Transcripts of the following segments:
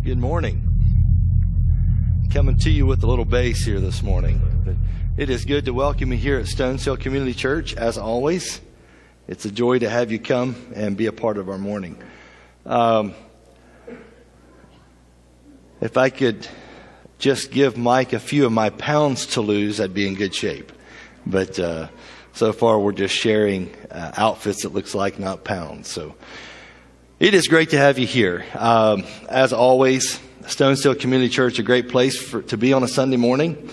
Good morning. Coming to you with a little bass here this morning. But it is good to welcome you here at Stoneshill Community Church, as always. It's a joy to have you come and be a part of our morning. If I could just give Mike a few of my pounds to lose, I'd be in good shape. But so far we're just sharing outfits that looks like, not pounds. So it is great to have you here. As always, Stoneshill Community Church, a great place to be on a Sunday morning.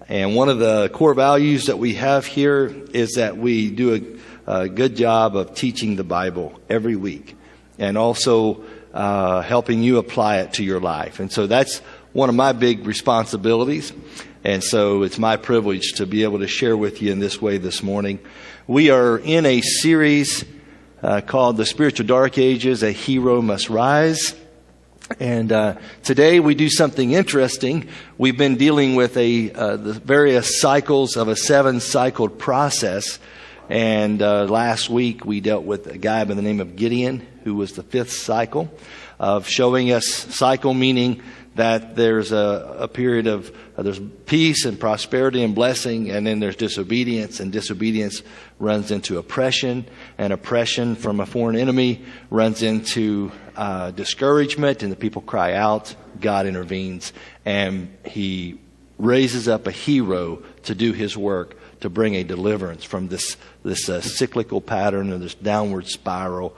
And one of the core values that we have here is that we do a good job of teaching the Bible every week and also helping you apply it to your life. And so that's one of my big responsibilities. And so it's my privilege to be able to share with you in this way this morning. We are in a series called The Spiritual Dark Ages, A Hero Must Rise. And today we do something interesting. We've been dealing with the various cycles of a 7-cycled process. And last week we dealt with a guy by the name of Gideon, who was the 5th cycle of showing us cycle, meaning that there's a period of there's peace and prosperity and blessing, and then there's disobedience, and disobedience runs into oppression, and oppression from a foreign enemy runs into discouragement, and the people cry out. God intervenes, and he raises up a hero to do his work, to bring a deliverance from this cyclical pattern or this downward spiral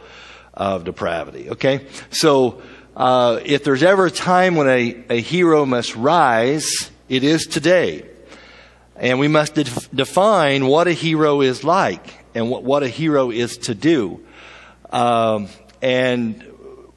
of depravity. Okay, so if there's ever a time when a hero must rise, it is today. And we must define what a hero is like and what a hero is to do. And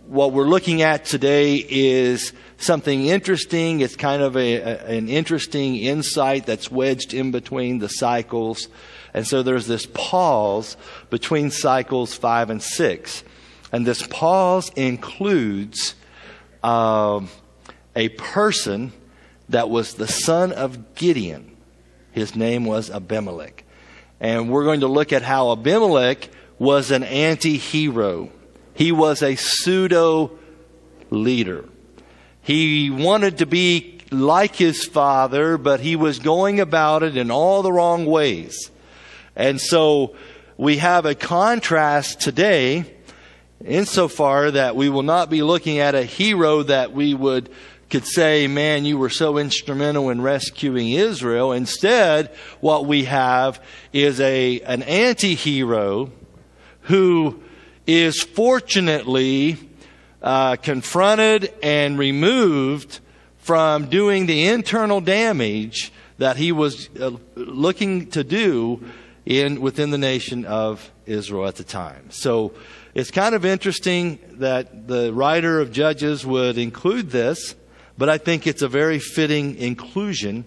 what we're looking at today is something interesting. It's kind of an interesting insight that's wedged in between the cycles. And so there's this pause between cycles 5 and 6. And this pause includes a person that was the son of Gideon. His name was Abimelek. And we're going to look at how Abimelek was an anti-hero. He was a pseudo-leader. He wanted to be like his father, but he was going about it in all the wrong ways. And so we have a contrast today, insofar that we will not be looking at a hero that we could say, man, you were so instrumental in rescuing Israel. Instead, what we have is an anti-hero who is fortunately confronted and removed from doing the internal damage that he was looking to do within the nation of Israel at the time. So it's kind of interesting that the writer of Judges would include this, but I think it's a very fitting inclusion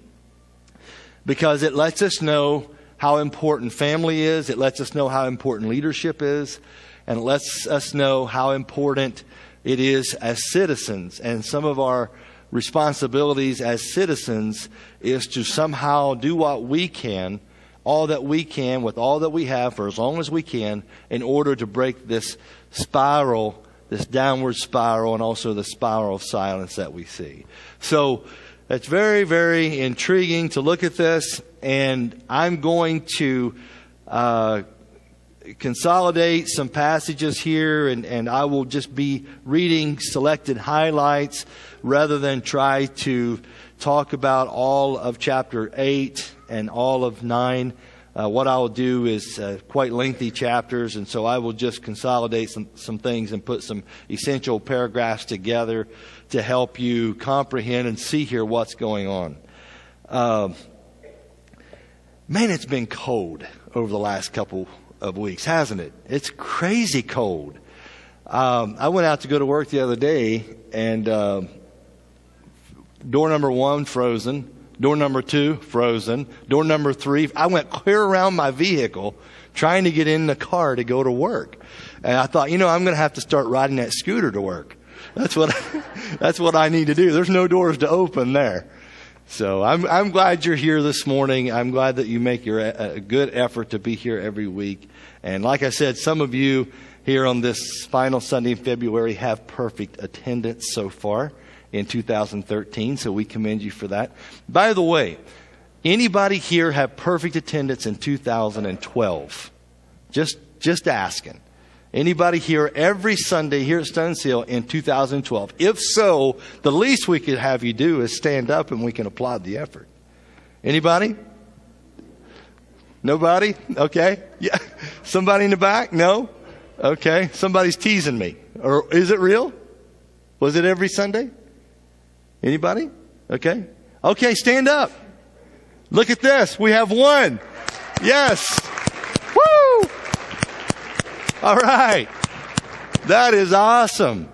because it lets us know how important family is. It lets us know how important leadership is. And it lets us know how important it is as citizens. And some of our responsibilities as citizens is to somehow do what we can, all that we can, with all that we have for as long as we can, in order to break this spiral, this downward spiral, and also the spiral of silence that we see. So it's very, very intriguing to look at this. And I'm going to consolidate some passages here, and I will just be reading selected highlights rather than try to talk about all of chapter 8 and all of 9. What I'll do is quite lengthy chapters, and so I will just consolidate some things and put some essential paragraphs together to help you comprehend and see here what's going on. Man, it's been cold over the last couple of weeks, hasn't it? It's crazy cold. I went out to go to work the other day, and door number 1 frozen, door number 2 frozen, door number 3. I went clear around my vehicle trying to get in the car to go to work. And I thought, I'm going to have to start riding that scooter to work. That's what I need to do. There's no doors to open there. So I'm glad you're here this morning. I'm glad that you make a good effort to be here every week. And like I said, some of you here on this final Sunday in February have perfect attendance so far. in 2013, so we commend you for that. By the way, anybody here have perfect attendance in 2012? Just asking. Anybody here every Sunday here at Stones Hill in 2012? If so, the least we could have you do is stand up and we can applaud the effort. Anybody? Nobody? Okay. Yeah. Somebody in the back? No? Okay. Somebody's teasing me. Or is it real? Was it every Sunday? Anybody? Okay. Okay, stand up. Look at this. We have one. Yes. Woo! All right. That is awesome.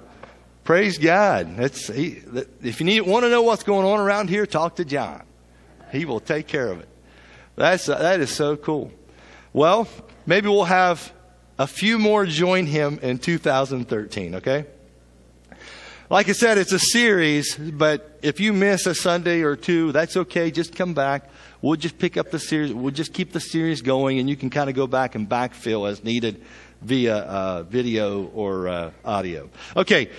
Praise God. If you want to know what's going on around here, talk to John. He will take care of it. That is so cool. Well, maybe we'll have a few more join him in 2013, okay? Like I said, it's a series, but if you miss a Sunday or two, that's okay. Just come back. We'll just pick up the series. We'll just keep the series going, and you can kind of go back and backfill as needed via video or audio. Okay,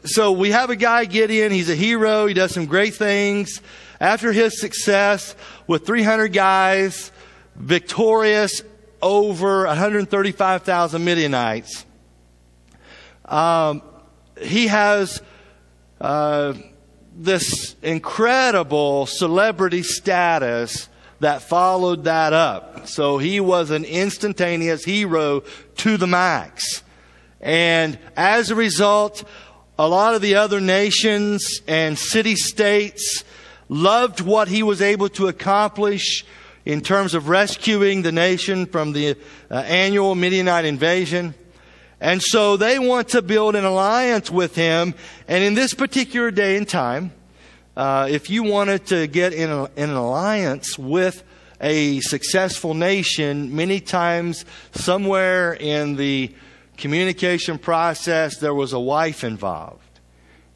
so we have a guy, Gideon. He's a hero. He does some great things. After his success with 300 guys, victorious over 135,000 Midianites, he has this incredible celebrity status that followed that up. So he was an instantaneous hero to the max. And as a result, a lot of the other nations and city-states loved what he was able to accomplish in terms of rescuing the nation from the annual Midianite invasion. And so they want to build an alliance with him. And in this particular day and time, if you wanted to get in an alliance with a successful nation, many times somewhere in the communication process there was a wife involved.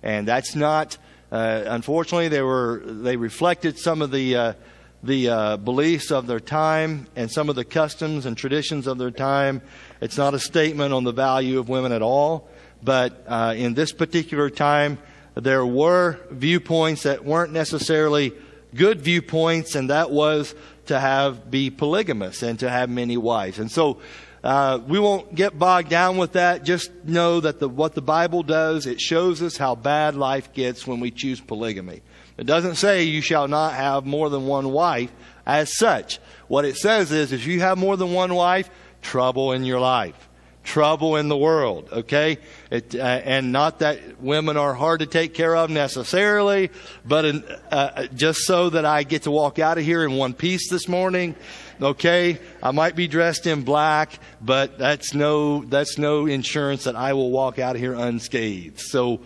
And that's not, unfortunately, they reflected some of the beliefs of their time and some of the customs and traditions of their time. It's not a statement on the value of women at all. But in this particular time, there were viewpoints that weren't necessarily good viewpoints, and that was to be polygamous and to have many wives. And so we won't get bogged down with that. Just know that what the Bible does, it shows us how bad life gets when we choose polygamy. It doesn't say you shall not have more than one wife as such. What it says is if you have more than one wife, trouble in your life. Trouble in the world, okay? And not that women are hard to take care of necessarily, but just so that I get to walk out of here in one piece this morning, okay? I might be dressed in black, but that's no insurance that I will walk out of here unscathed. So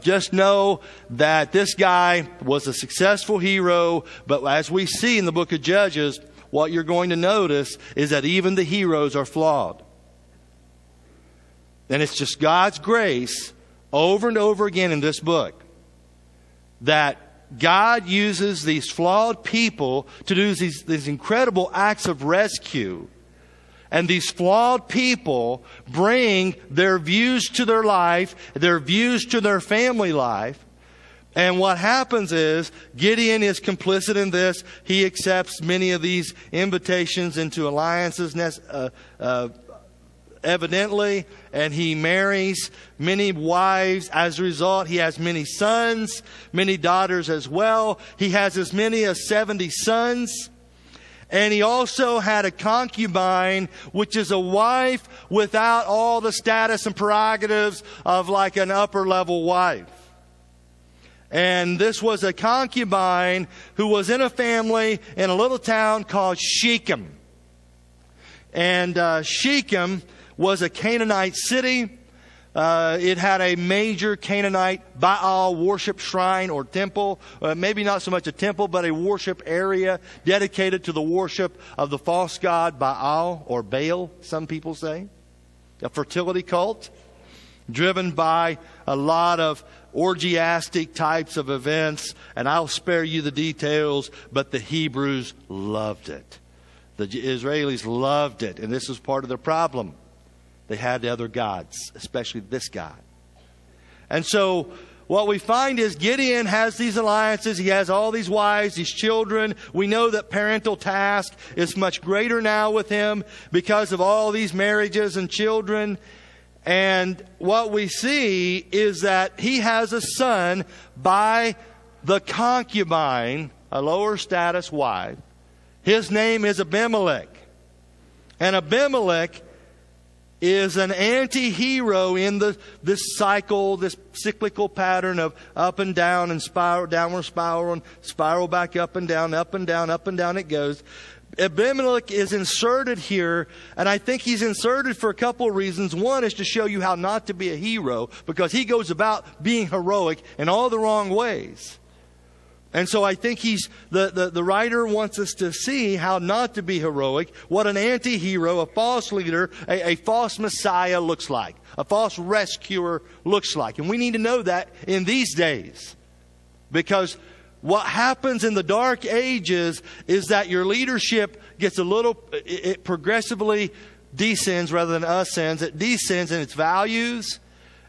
just know that this guy was a successful hero, but as we see in the book of Judges, what you're going to notice is that even the heroes are flawed. And it's just God's grace over and over again in this book that God uses these flawed people to do these incredible acts of rescue. And these flawed people bring their views to their life, their views to their family life. And what happens is Gideon is complicit in this. He accepts many of these invitations into alliances evidently, and he marries many wives. As a result, he has many sons, many daughters as well. He has as many as 70 sons. And he also had a concubine, which is a wife without all the status and prerogatives of like an upper level wife. And this was a concubine who was in a family in a little town called Shechem. And Shechem was a Canaanite city. It had a major Canaanite Baal worship shrine or temple. Maybe not so much a temple, but a worship area dedicated to the worship of the false god Baal or Baal, some people say. A fertility cult driven by a lot of orgiastic types of events. And I'll spare you the details, but the Hebrews loved it. The Israelis loved it. And this was part of their problem. They had other gods, especially this God. And so what we find is Gideon has these alliances. He has all these wives, these children. We know that parental task is much greater now with him because of all these marriages and children. And what we see is that he has a son by the concubine, a lower status wife. His name is Abimelek. And Abimelek is an anti-hero in this cycle, this cyclical pattern of up and down and spiral, downward spiral, and spiral back up and down, up and down, up and down it goes. Abimelek is inserted here, and I think he's inserted for a couple of reasons. One is to show you how not to be a hero, because he goes about being heroic in all the wrong ways. And so I think the writer wants us to see how not to be heroic, what an anti-hero, a false leader, a false Messiah looks like, a false rescuer looks like. And we need to know that in these days. Because what happens in the dark ages is that your leadership gets it progressively descends rather than ascends. It descends in its values,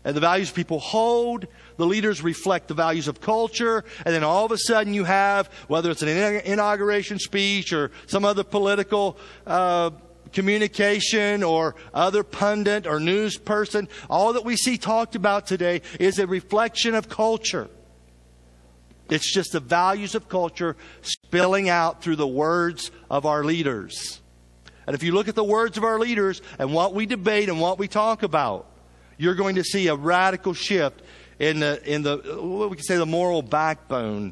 and the values people hold. The leaders reflect the values of culture. And then all of a sudden you have, whether it's an inauguration speech or some other political communication or other pundit or news person, all that we see talked about today is a reflection of culture. It's just the values of culture spilling out through the words of our leaders. And if you look at the words of our leaders and what we debate and what we talk about, you're going to see a radical shift in the what we can say the moral backbone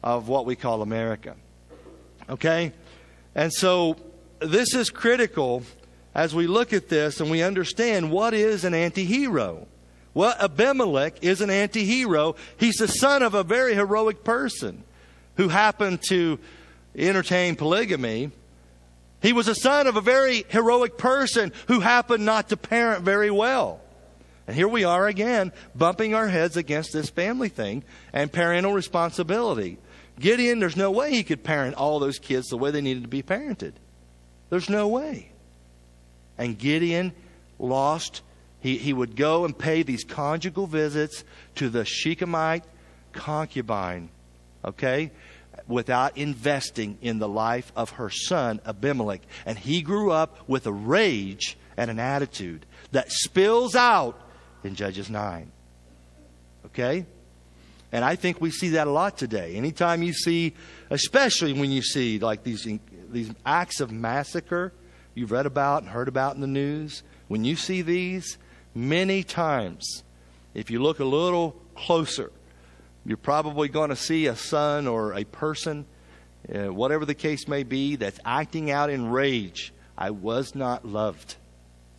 of what we call America. Okay? And so this is critical as we look at this and we understand what is an anti-hero. Well, Abimelek is an anti-hero. He's the son of a very heroic person who happened to entertain polygamy. He was a son of a very heroic person who happened not to parent very well. And here we are again, bumping our heads against this family thing and parental responsibility. Gideon, there's no way he could parent all those kids the way they needed to be parented. There's no way. And Gideon lost. He would go and pay these conjugal visits to the Shechemite concubine, okay, without investing in the life of her son, Abimelek. And he grew up with a rage and an attitude that spills out in Judges 9. Okay? And I think we see that a lot today. Anytime you see, especially when you see like these acts of massacre you've read about and heard about in the news, when you see these, many times, if you look a little closer, you're probably going to see a son or a person, whatever the case may be, that's acting out in rage. I was not loved.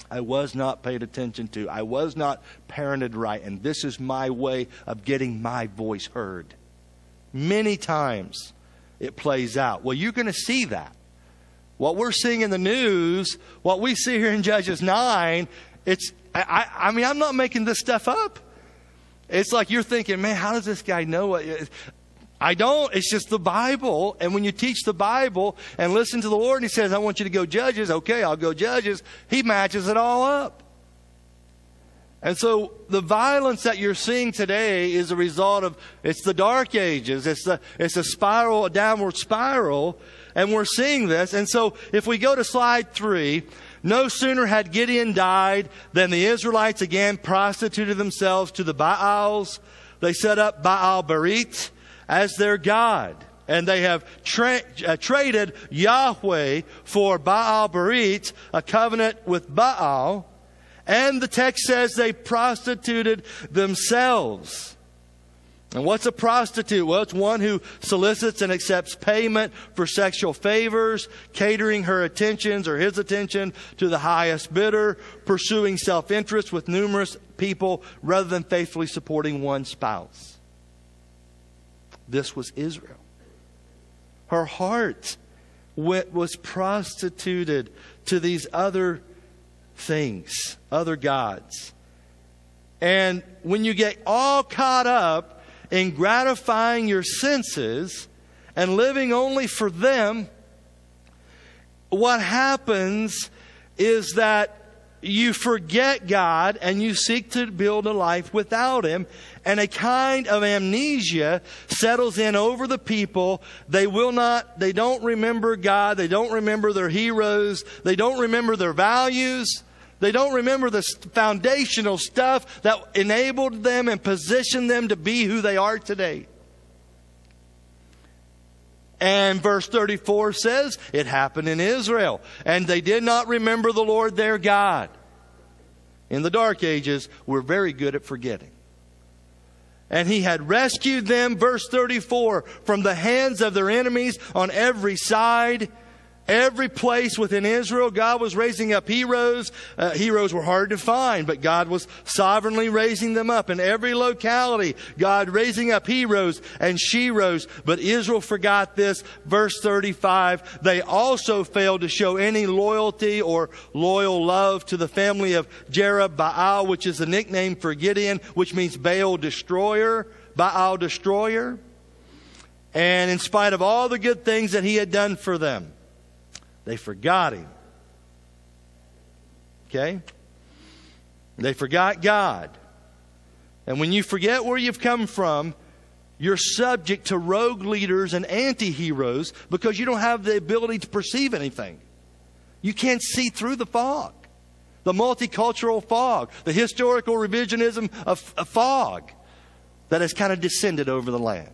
I was not paid attention to. I was not parented right. And this is my way of getting my voice heard. Many times it plays out. Well, you're going to see that. What we're seeing in the news, what we see here in Judges 9, I mean, I'm not making this stuff up. It's like you're thinking, man, how does this guy know what? I don't. It's just the Bible. And when you teach the Bible and listen to the Lord and He says, I want you to go Judges. Okay, I'll go Judges. He matches it all up. And so the violence that you're seeing today is a result of, it's the dark ages. It's a spiral, a downward spiral. And we're seeing this. And so if we go to slide 3, no sooner had Gideon died than the Israelites again prostituted themselves to the Baals. They set up Baal Berith as their God. And they have traded Yahweh for Baal Berith, a covenant with Baal. And the text says they prostituted themselves. And what's a prostitute? Well, it's one who solicits and accepts payment for sexual favors, catering her attentions or his attention to the highest bidder, pursuing self-interest with numerous people rather than faithfully supporting one spouse. This was Israel. Her heart was prostituted to these other things, other gods. And when you get all caught up in gratifying your senses and living only for them, what happens is that you forget God and you seek to build a life without Him, and a kind of amnesia settles in over the people. They don't remember God. They don't remember their heroes. They don't remember their values. They don't remember the foundational stuff that enabled them and positioned them to be who they are today. And verse 34 says, it happened in Israel. And they did not remember the Lord their God. In the dark ages, we're very good at forgetting. And He had rescued them, verse 34, from the hands of their enemies on every side. Every place within Israel, God was raising up heroes. Heroes were hard to find, but God was sovereignly raising them up. In every locality, God raising up heroes and she-ros. But Israel forgot this. Verse 35, they also failed to show any loyalty or loyal love to the family of Jerubbaal, which is a nickname for Gideon, which means Baal destroyer, Baal destroyer. And in spite of all the good things that he had done for them, they forgot Him. Okay? They forgot God. And when you forget where you've come from, you're subject to rogue leaders and anti-heroes because you don't have the ability to perceive anything. You can't see through the fog. The multicultural fog. The historical revisionism of fog that has kind of descended over the land.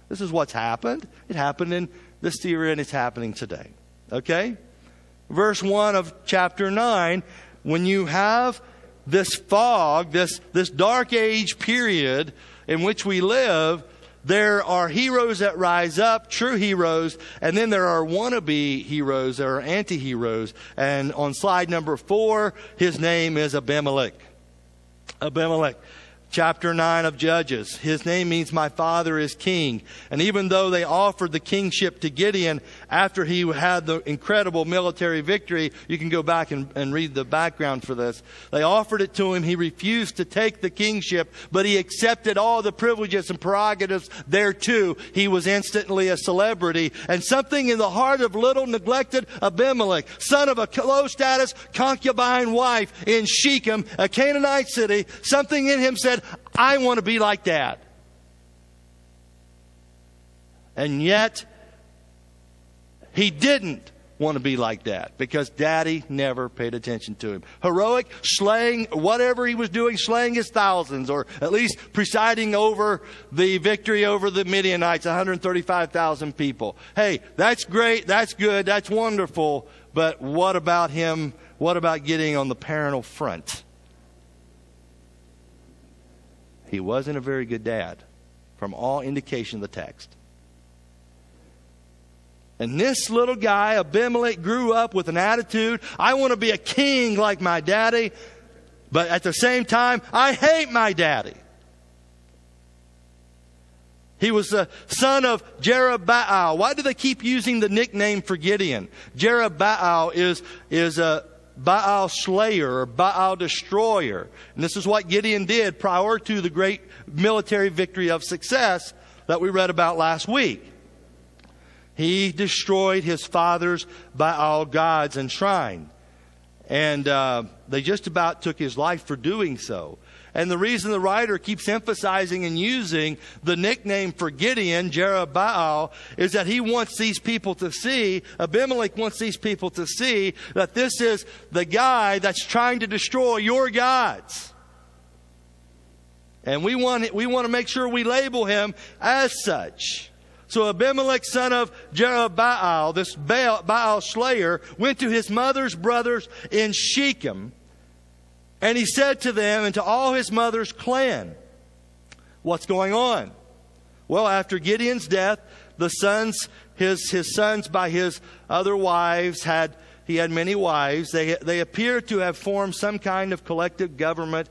This is what's happened. It happened in this era and it's happening today. Okay? Verse 1 of chapter 9, when you have this fog, this dark age period in which we live, there are heroes that rise up, true heroes, and then there are wannabe heroes, there are anti-heroes. And on slide number 4, his name is Abimelek. Abimelek. Chapter 9 of Judges. His name means my father is king. And even though they offered the kingship to Gideon after he had the incredible military victory, you can go back and read the background for this. They offered it to him. He refused to take the kingship, but he accepted all the privileges and prerogatives thereto. He was instantly a celebrity. And something in the heart of little neglected Abimelek, son of a low status concubine wife in Shechem, a Canaanite city, something in him said, I want to be like Dad. And yet, he didn't want to be like Dad because Daddy never paid attention to him. Heroic, slaying, whatever he was doing, slaying his thousands, or at least presiding over the victory over the Midianites, 135,000 people. Hey, that's great, that's good, that's wonderful, but what about him? What about getting on the parental front? He wasn't a very good dad, from all indication of the text. And this little guy, Abimelek, grew up with an attitude, I want to be a king like my daddy, but at the same time, I hate my daddy. He was the son of Jerubbaal. Why do they keep using the nickname for Gideon? Jerubbaal is a Baal slayer or Baal destroyer. And this is what Gideon did prior to the great military victory of success that we read about last week. He destroyed his father's Baal gods and shrine. And they just about took his life for doing so. And the reason the writer keeps emphasizing and using the nickname for Gideon, Jerubbaal, is that he wants these people to see, Abimelek wants these people to see that this is the guy that's trying to destroy your gods. And we want to make sure we label him as such. So Abimelek, son of Jerubbaal, this Baal slayer, went to his mother's brothers in Shechem. And he said to them and to all his mother's clan, what's going on? Well, after Gideon's death, the sons, his sons by his other wives, he had many wives. They appeared to have formed some kind of collective government,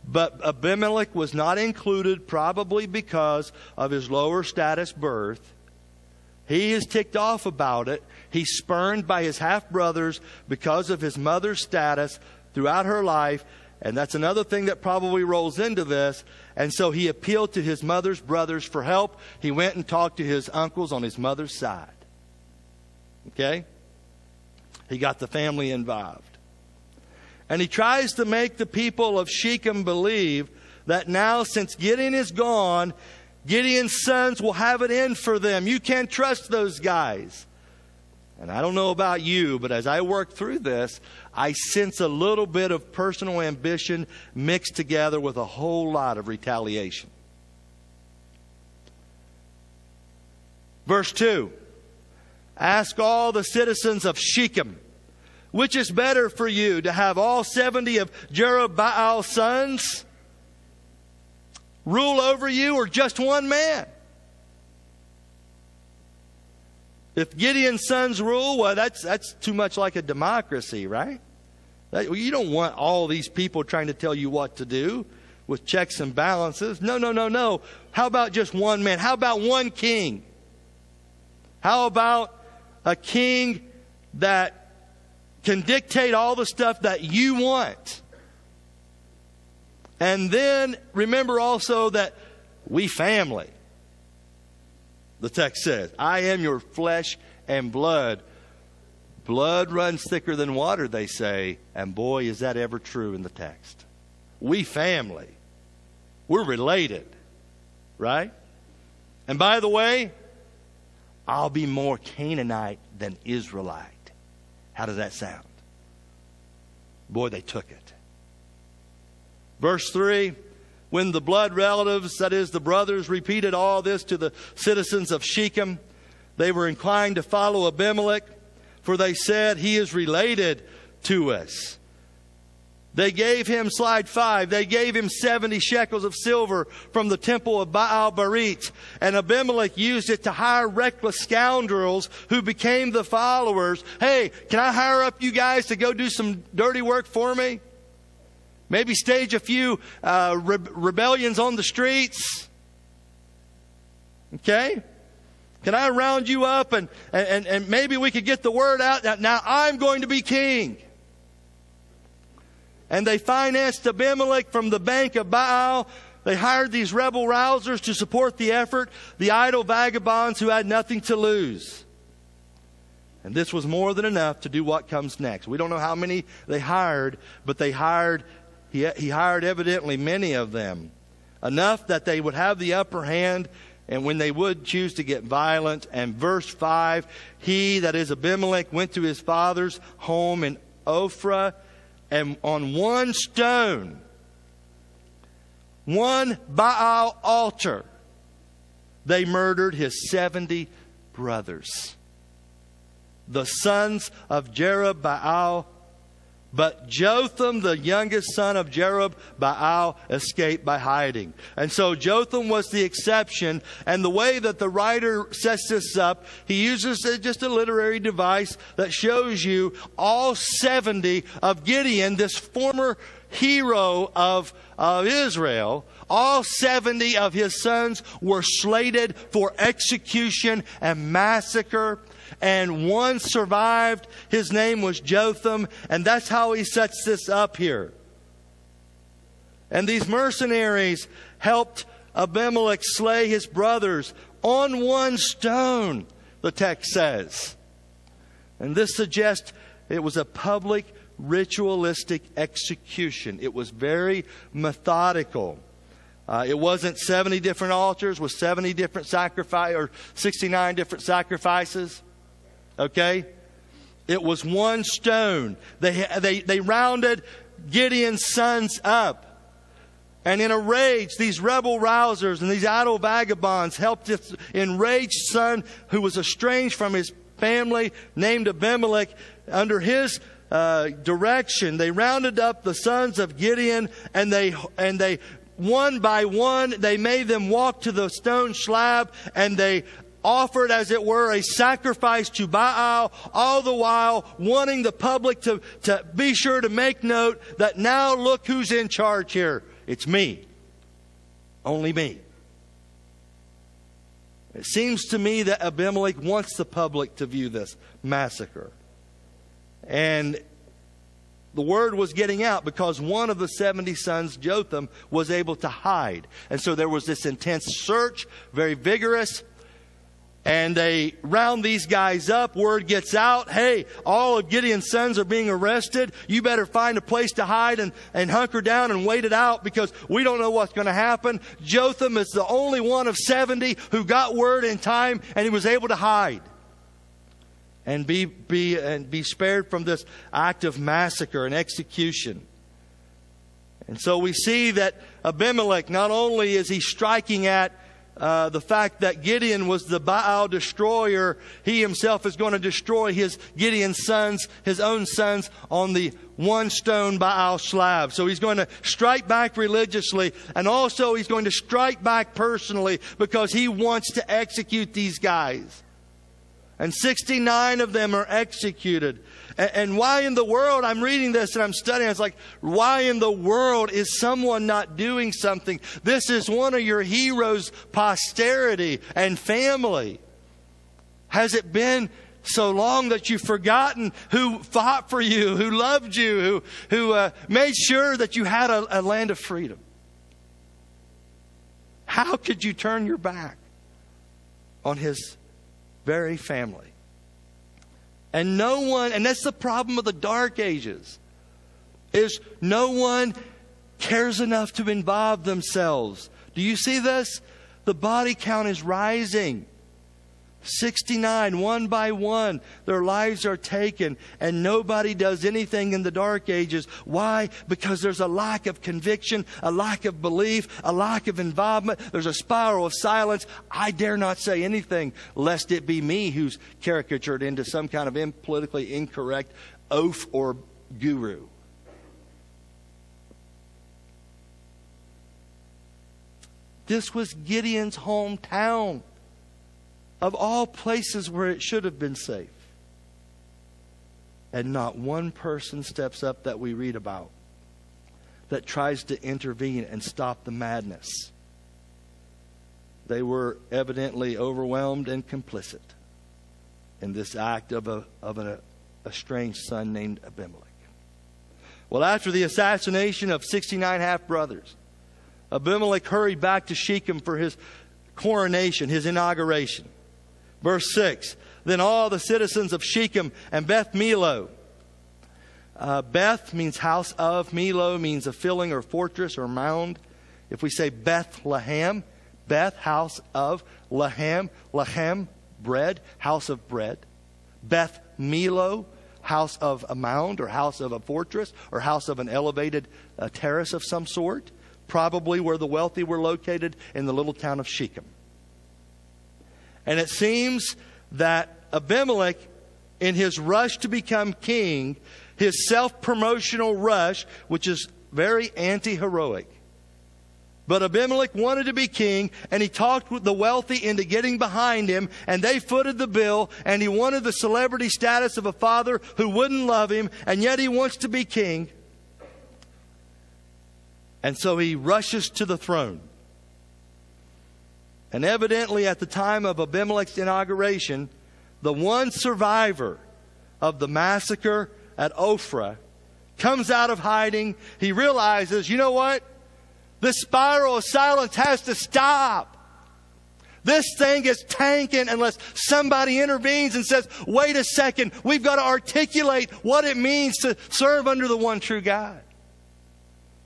but Abimelek was not included, probably because of his lower status birth. He is ticked off about it. He's spurned by his half-brothers because of his mother's status throughout her life. And that's another thing that probably rolls into this. And so he appealed to his mother's brothers for help. He went and talked to his uncles on his mother's side. Okay? He got the family involved. And he tries to make the people of Shechem believe that now, since Gideon is gone, Gideon's sons will have it in for them. You can't trust those guys. And I don't know about you, but as I work through this, I sense a little bit of personal ambition mixed together with a whole lot of retaliation. Verse 2. Ask all the citizens of Shechem, which is better for you, to have all 70 of Jerubaal's sons rule over you, or just one man? If Gideon's sons rule, well, that's too much like a democracy, right? You don't want all these people trying to tell you what to do with checks and balances. No. How about just one man? How about one king? How about a king that can dictate all the stuff that you want? And then remember also that we family. The text says, I am your flesh and blood. Blood runs thicker than water, they say. And boy, is that ever true in the text. We family. We're related. Right? And by the way, I'll be more Canaanite than Israelite. How does that sound? Boy, they took it. Verse 3, when the blood relatives, that is the brothers, repeated all this to the citizens of Shechem, they were inclined to follow Abimelek, for they said, he is related to us. They gave him, slide 5, they gave him 70 shekels of silver from the temple of Baal-Berith. And Abimelek used it to hire reckless scoundrels who became the followers. Hey, can I hire up you guys to go do some dirty work for me? Maybe stage a few rebellions on the streets. Okay? Can I round you up and maybe we could get the word out that now I'm going to be king. And they financed Abimelek from the bank of Baal. They hired these rebel rousers to support the effort, the idle vagabonds who had nothing to lose. And this was more than enough to do what comes next. We don't know how many they hired, but he hired evidently many of them. Enough that they would have the upper hand, and when they would choose to get violent. And verse 5, he, that is Abimelek, went to his father's home in Ophrah, and on one stone, one Baal altar, they murdered his 70 brothers, the sons of Jerubbaal. But Jotham, the youngest son of Jerubbaal, escaped by hiding. And so Jotham was the exception. And the way that the writer sets this up, he uses just a literary device that shows you all 70 of Gideon, this former hero of Israel. All 70 of his sons were slated for execution and massacre. And one survived. His name was Jotham. And that's how he sets this up here. And these mercenaries helped Abimelek slay his brothers on one stone, the text says. And this suggests it was a public ritualistic execution. It was very methodical. It wasn't 70 different altars with 70 different sacrifices or 69 different sacrifices. Okay? It was one stone. They rounded Gideon's sons up. And in a rage, these rebel rousers and these idle vagabonds helped this enraged son who was estranged from his family, named Abimelek. Under his direction, they rounded up the sons of Gideon, and they one by one, they made them walk to the stone slab, and they offered, as it were, a sacrifice to Baal, all the while wanting the public to be sure to make note that now look who's in charge here. It's me. Only me. It seems to me that Abimelek wants the public to view this massacre. And the word was getting out because one of the 70 sons, Jotham, was able to hide. And so there was this intense search, very vigorous. And they round these guys up. Word gets out, hey, all of Gideon's sons are being arrested. You better find a place to hide and hunker down and wait it out, because we don't know what's going to happen. Jotham is the only one of 70 who got word in time, and he was able to hide and be spared from this act of massacre and execution. And so we see that Abimelek, not only is he striking at the fact that Gideon was the Baal destroyer, he himself is going to destroy Gideon's sons, his own sons, on the one stone Baal slab. So he's going to strike back religiously, and also he's going to strike back personally, because he wants to execute these guys. And 69 of them are executed. And why in the world, I'm reading this and I'm studying, it's like, why in the world is someone not doing something? This is one of your heroes' posterity and family. Has it been so long that you've forgotten who fought for you, who loved you, who made sure that you had a land of freedom? How could you turn your back on his very family? And no one, and that's the problem of the Dark Ages, is no one cares enough to involve themselves. Do you see this? The body count is rising. 69, one by one, their lives are taken, and nobody does anything in the Dark Ages. Why? Because there's a lack of conviction, a lack of belief, a lack of involvement. There's a spiral of silence. I dare not say anything, lest it be me who's caricatured into some kind of politically incorrect oaf or guru. This was Gideon's hometown, of all places where it should have been safe. And not one person steps up that we read about that tries to intervene and stop the madness. They were evidently overwhelmed and complicit in this act of an estranged son named Abimelek. Well, after the assassination of 69 half-brothers, Abimelek hurried back to Shechem for his coronation, his inauguration. Verse 6, then all the citizens of Shechem and Beth Millo. Beth means house of, Millo means a filling or fortress or mound. If we say Bethlehem, Beth, house of, Lahem, Lahem, bread, house of bread. Beth Millo, house of a mound or house of a fortress or house of an elevated terrace of some sort. Probably where the wealthy were located, in the little town of Shechem. And it seems that Abimelek, in his rush to become king, his self-promotional rush, which is very anti-heroic. But Abimelek wanted to be king, and he talked with the wealthy into getting behind him, and they footed the bill, and he wanted the celebrity status of a father who wouldn't love him, and yet he wants to be king. And so he rushes to the throne. And evidently at the time of Abimelek's inauguration, the one survivor of the massacre at Ophrah comes out of hiding. He realizes, you know what? This spiral of silence has to stop. This thing is tanking unless somebody intervenes and says, wait a second, we've got to articulate what it means to serve under the one true God.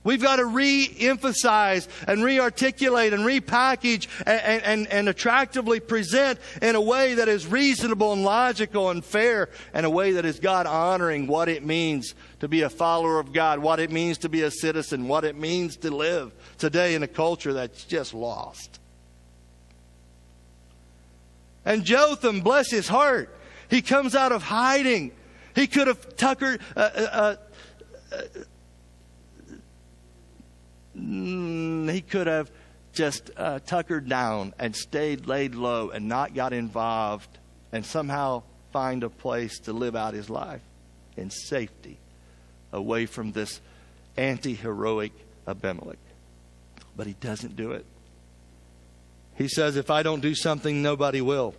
We've got to re-emphasize and re-articulate and repackage and attractively present in a way that is reasonable and logical and fair, and a way that is God-honoring, what it means to be a follower of God, what it means to be a citizen, what it means to live today in a culture that's just lost. And Jotham, bless his heart, he comes out of hiding. He could have tuckered... he could have just tuckered down and stayed laid low and not got involved and somehow find a place to live out his life in safety away from this anti-heroic Abimelek. But he doesn't do it. He says, if I don't do something, nobody will.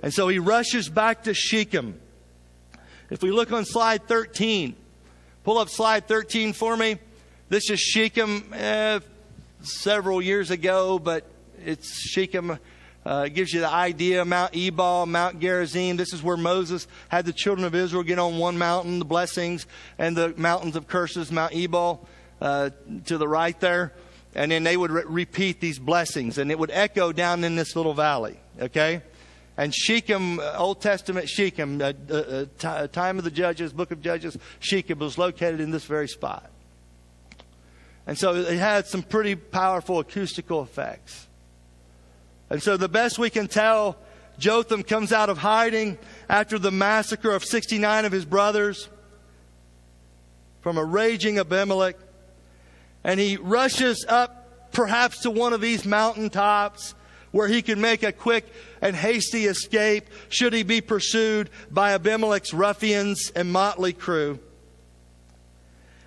And so he rushes back to Shechem. If we look on slide 13, pull up slide 13 for me. This is Shechem several years ago, but it's Shechem It gives you the idea. Mount Ebal, Mount Gerizim. This is where Moses had the children of Israel get on one mountain, the blessings, and the mountains of curses, Mount Ebal to the right there. And then they would repeat these blessings, and it would echo down in this little valley. Okay? And Shechem, Old Testament Shechem, time of the Judges, Book of Judges, Shechem was located in this very spot. And so it had some pretty powerful acoustical effects. And so the best we can tell, Jotham comes out of hiding after the massacre of 69 of his brothers from a raging Abimelek. And he rushes up perhaps to one of these mountaintops where he can make a quick and hasty escape should he be pursued by Abimelek's ruffians and motley crew.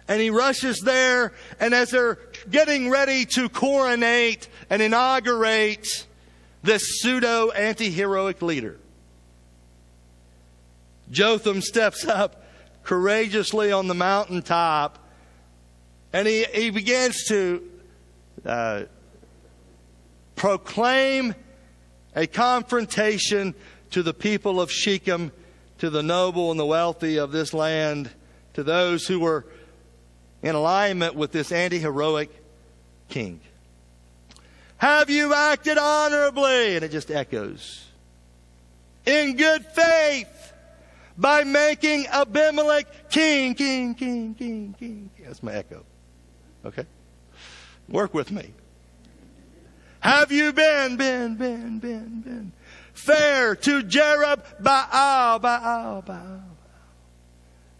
And he rushes there, and as they're getting ready to coronate and inaugurate this pseudo anti-heroic leader, Jotham steps up courageously on the mountaintop, and he begins to proclaim a confrontation to the people of Shechem, to the noble and the wealthy of this land, to those who were in alignment with this anti-heroic king. Have you acted honorably? And it just echoes. In good faith, by making Abimelek king, king, king, king, king. That's my echo. Okay? Work with me. Have you been fair to Jerub-Baal,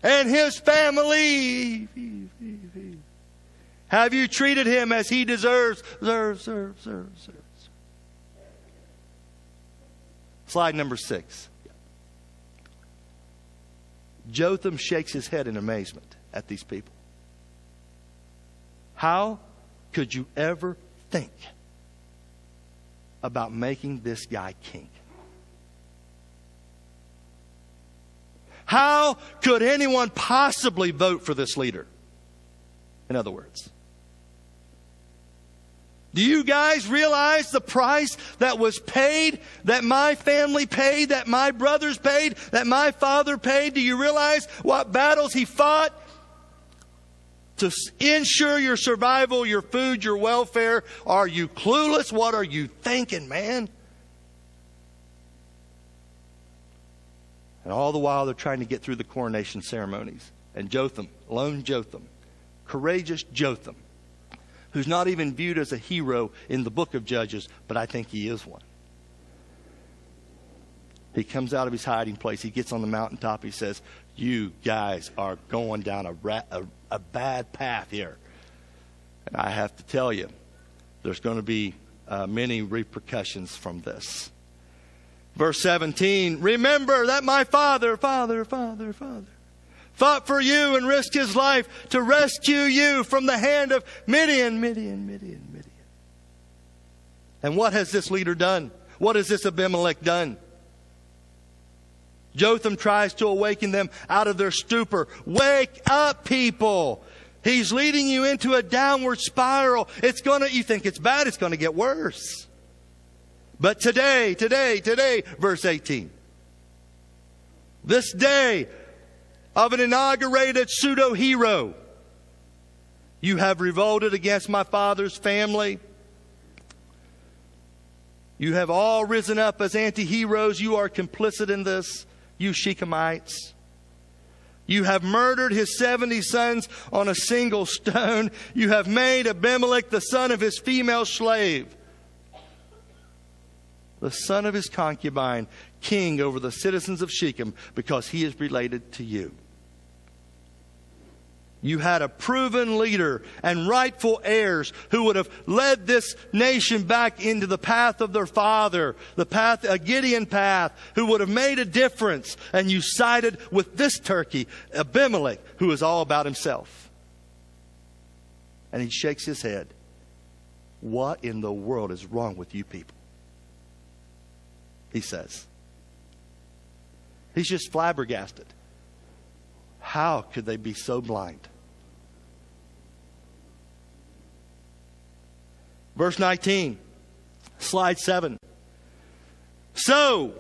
and his family? Have you treated him as he deserves? Slide number 6. Jotham shakes his head in amazement at these people. How could you ever think about making this guy king? How could anyone possibly vote for this leader? In other words, do you guys realize the price that was paid, that my family paid, that my brothers paid, that my father paid? Do you realize what battles he fought to ensure your survival, your food, your welfare? Are you clueless? What are you thinking, man? And all the while they're trying to get through the coronation ceremonies. And Jotham, lone Jotham, courageous Jotham, who's not even viewed as a hero in the book of Judges, but I think he is one. He comes out of his hiding place. He gets on the mountaintop. He says, you guys are going down a bad path here. And I have to tell you, there's going to be many repercussions from this. Verse 17, remember that my father fought for you and risked his life to rescue you from the hand of Midian. And what has this leader done? What has this Abimelek done? Jotham tries to awaken them out of their stupor. Wake up, people. He's leading you into a downward spiral. You think it's bad, it's going to get worse. But today, verse 18. This day of an inaugurated pseudo-hero, you have revolted against my father's family. You have all risen up as anti-heroes. You are complicit in this, you Shechemites. You have murdered his 70 sons on a single stone. You have made Abimelek the son of his female slave, the son of his concubine, king over the citizens of Shechem, because he is related to you. You had a proven leader and rightful heirs who would have led this nation back into the path of their father, the path, a Gideon path, who would have made a difference. And you sided with this turkey, Abimelek, who is all about himself. And he shakes his head. What in the world is wrong with you people? He says. He's just flabbergasted. How could they be so blind? Verse 19, slide 7. So,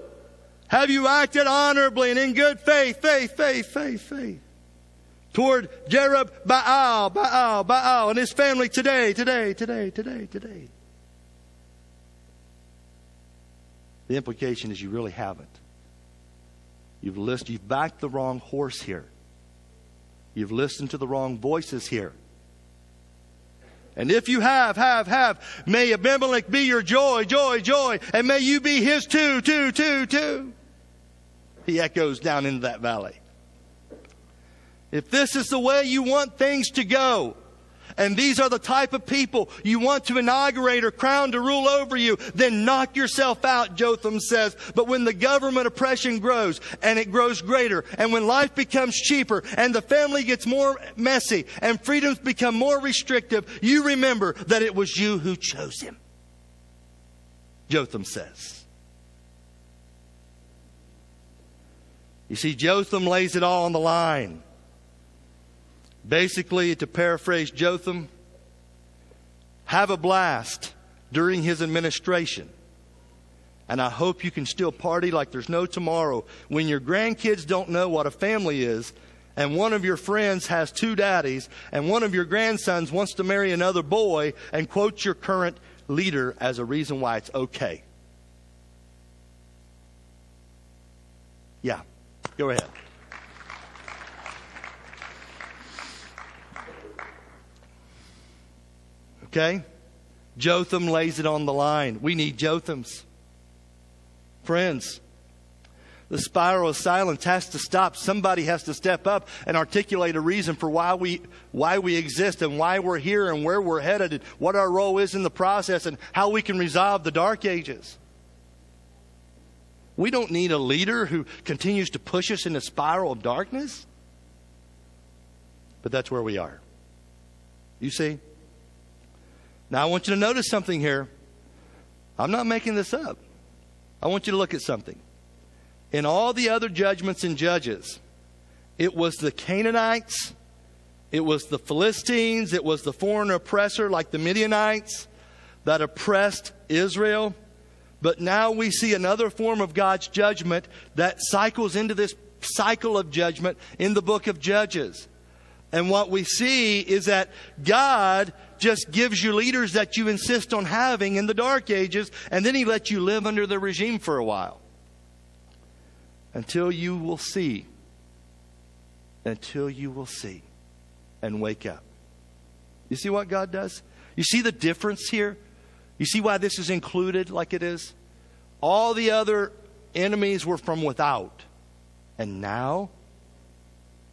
have you acted honorably and in good faith, faith, toward Jerubbaal and his family today? The implication is you really haven't. You've backed the wrong horse here. You've listened to the wrong voices here. And if you have, may Abimelek be your joy, and may you be his too. He echoes down into that valley. If this is the way you want things to go, and these are the type of people you want to inaugurate or crown to rule over you, then knock yourself out, Jotham says. But when the government oppression grows, and it grows greater, and when life becomes cheaper, and the family gets more messy, and freedoms become more restrictive, you remember that it was you who chose him, Jotham says. You see, Jotham lays it all on the line. Basically, to paraphrase Jotham, have a blast during his administration. And I hope you can still party like there's no tomorrow when your grandkids don't know what a family is, and one of your friends has two daddies, and one of your grandsons wants to marry another boy and quotes your current leader as a reason why it's okay. Yeah, go ahead. Okay? Jotham lays it on the line. We need Jothams. Friends, the spiral of silence has to stop. Somebody has to step up and articulate a reason for why we exist and why we're here and where we're headed and what our role is in the process and how we can resolve the dark ages. We don't need a leader who continues to push us in a spiral of darkness. But that's where we are. You see? Now, I want you to notice something here. I'm not making this up. I want you to look at something. In all the other judgments and judges, it was the Canaanites, it was the Philistines, it was the foreign oppressor like the Midianites that oppressed Israel. But now we see another form of God's judgment that cycles into this cycle of judgment in the book of Judges. And what we see is that God just gives you leaders that you insist on having in the dark ages, and then he lets you live under the regime for a while. Until you will see. Until you will see and wake up. You see what God does? You see the difference here? You see why this is included like it is? All the other enemies were from without. And now,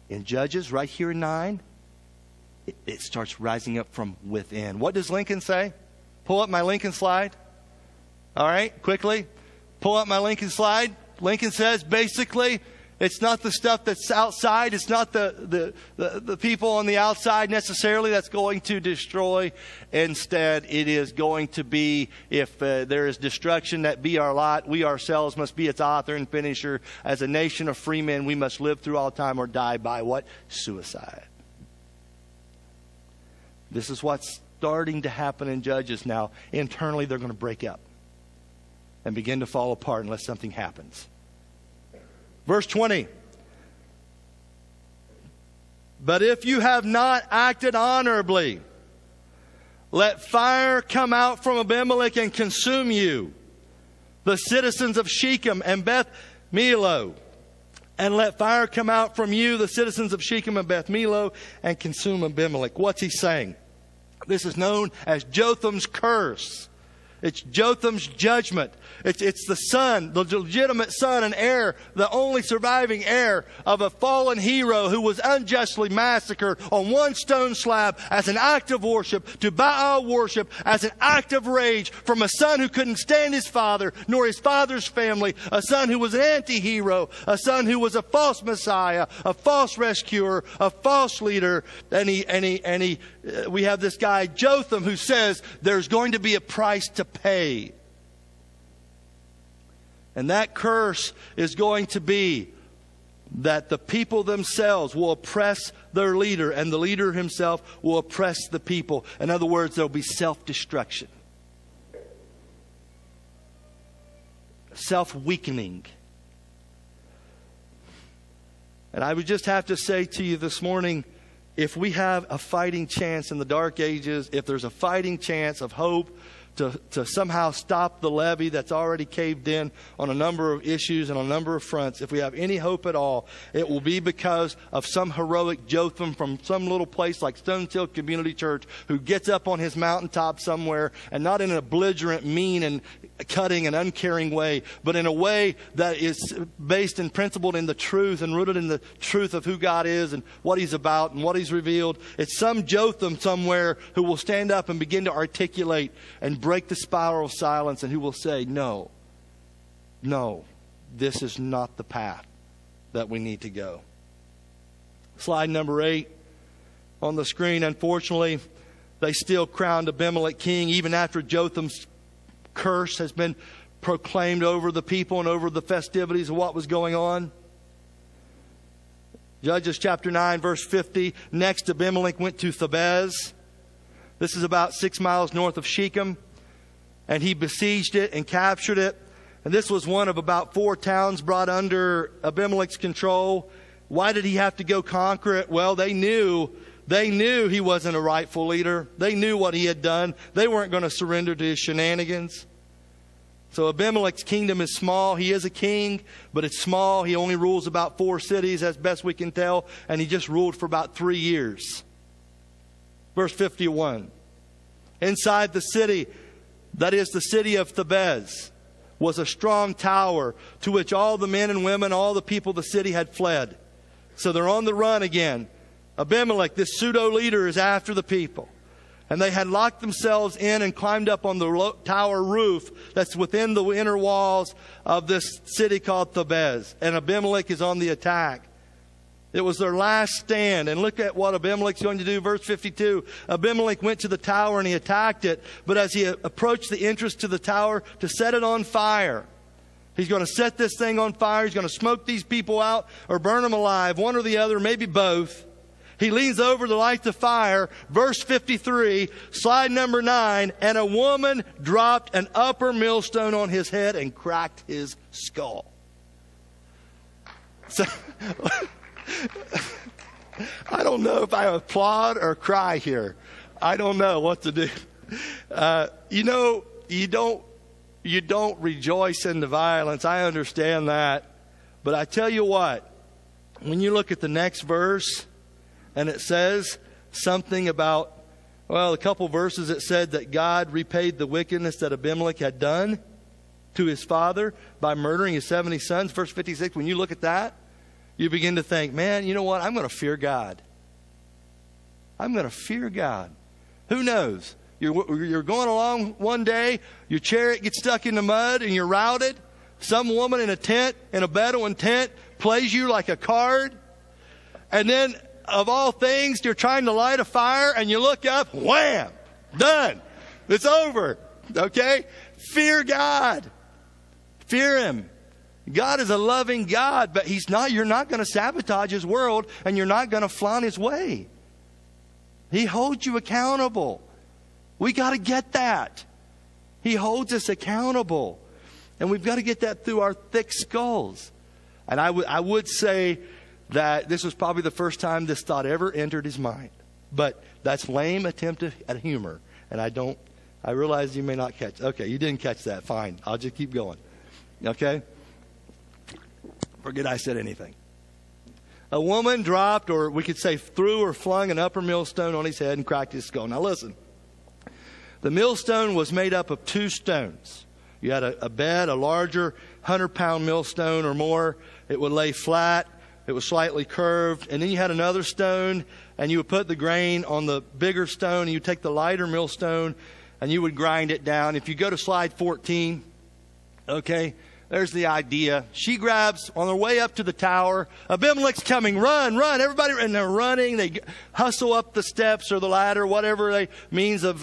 in Judges, right here in 9, it starts rising up from within. What does Lincoln say? Pull up my Lincoln slide. All right, quickly. Pull up my Lincoln slide. Lincoln says, basically, it's not the stuff that's outside. It's not the people on the outside necessarily that's going to destroy. Instead, it is going to be, if there is destruction that be our lot, we ourselves must be its author and finisher. As a nation of free men, we must live through all time or die by what? Suicide. This is what's starting to happen in Judges now. Internally, they're going to break up and begin to fall apart unless something happens. Verse 20. But if you have not acted honorably, let fire come out from Abimelek and consume you, the citizens of Shechem and Beth Millo. And let fire come out from you, the citizens of Shechem and Beth Millo, and consume Abimelek. What's he saying? This is known as Jotham's curse. It's Jotham's judgment. It's the son, the legitimate son and heir, the only surviving heir of a fallen hero who was unjustly massacred on one stone slab as an act of worship, to Baal worship as an act of rage from a son who couldn't stand his father nor his father's family, a son who was an anti-hero, a son who was a false messiah, a false rescuer, a false leader. And we have this guy Jotham who says there's going to be a price to pay. And that curse is going to be that the people themselves will oppress their leader, and the leader himself will oppress the people. In other words, there will be self-destruction. self-weakening. And I would just have to say to you this morning, if we have a fighting chance in the dark ages, if there's a fighting chance of hope to somehow stop the levee that's already caved in on a number of issues and on a number of fronts, if we have any hope at all, it will be because of some heroic Jotham from some little place like Stones Hill Community Church who gets up on his mountaintop somewhere, and not in an belligerent, mean and cutting and uncaring way, but in a way that is based and principled in the truth and rooted in the truth of who God is and what He's about and what He's revealed. It's some Jotham somewhere who will stand up and begin to articulate and break the spiral of silence, and who will say, no, this is not the path that we need to go. Slide number 8 on the screen. Unfortunately, they still crowned Abimelek king even after Jotham's curse has been proclaimed over the people and over the festivities of what was going on. Judges chapter 9 verse 50. Next, Abimelek went to Thebez. This is about 6 miles north of Shechem. And he besieged it and captured it. And this was one of about 4 towns brought under Abimelek's control. Why did he have to go conquer it? Well, they knew he wasn't a rightful leader. They knew what he had done. They weren't going to surrender to his shenanigans. So Abimelek's kingdom is small. He is a king, but it's small. He only rules about 4 cities as best we can tell. And he just ruled for about 3 years. Verse 51. Inside the city, that is the city of Thebez, was a strong tower to which all the men and women, all the people of the city had fled. So they're on the run again. Abimelek, this pseudo-leader, is after the people. And they had locked themselves in and climbed up on the tower roof that's within the inner walls of this city called Thebez. And Abimelek is on the attack. It was their last stand. And look at what Abimelek's going to do. Verse 52. Abimelek went to the tower and he attacked it. But as he approached the entrance to the tower to set it on fire, he's going to set this thing on fire. He's going to smoke these people out or burn them alive. One or the other, maybe both. He leans over to light the fire. Verse 53, slide number 9. And a woman dropped an upper millstone on his head and cracked his skull. So... I don't know if I applaud or cry here. I don't know what to do. You don't rejoice in the violence. I understand that. But I tell you what, when you look at the next verse and it says something about, well, a couple verses it said that God repaid the wickedness that Abimelek had done to his father by murdering his 70 sons. Verse 56, when you look at that, you begin to think, man, you know what? I'm going to fear God. I'm going to fear God. Who knows? You're going along one day, your chariot gets stuck in the mud and you're routed. Some woman in a tent, in a Bedouin tent, plays you like a card. And then, of all things, you're trying to light a fire and you look up, wham, done. It's over. Okay? Fear God. Fear Him. God is a loving God, but you're not going to sabotage His world and you're not going to flaunt His way. He holds you accountable. We got to get that. He holds us accountable. And we've got to get that through our thick skulls. And I would say that this was probably the first time this thought ever entered his mind. But that's lame attempt at humor. And I realize you may not catch. Okay, you didn't catch that. Fine. I'll just keep going. Okay? Forget I said anything. A woman dropped, or we could say threw or flung an upper millstone on his head and cracked his skull. Now listen. The millstone was made up of 2 stones. You had a bed, a larger 100-pound millstone or more. It would lay flat. It was slightly curved. And then you had another stone, and you would put the grain on the bigger stone, and you would take the lighter millstone, and you would grind it down. If you go to slide 14, okay, there's the idea. She grabs on their way up to the tower. Abimelek's coming. Run, run. Everybody, and they're running. They hustle up the steps or the ladder, whatever means of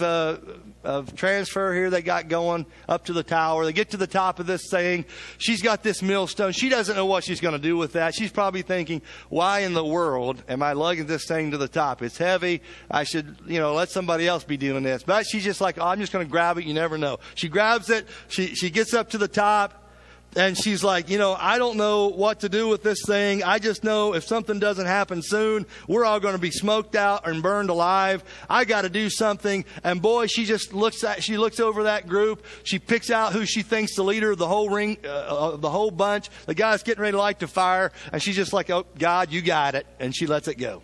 transfer here they got going up to the tower. They get to the top of this thing. She's got this millstone. She doesn't know what she's going to do with that. She's probably thinking, why in the world am I lugging this thing to the top? It's heavy. I should, let somebody else be doing this. But she's just like, I'm just going to grab it. You never know. She grabs it. She gets up to the top. And she's like, I don't know what to do with this thing. I just know if something doesn't happen soon, we're all going to be smoked out and burned alive. I got to do something. And boy, she looks over that group. She picks out who she thinks the leader of the whole the whole bunch. The guy's getting ready to light the fire. And she's just like, oh, God, you got it. And she lets it go.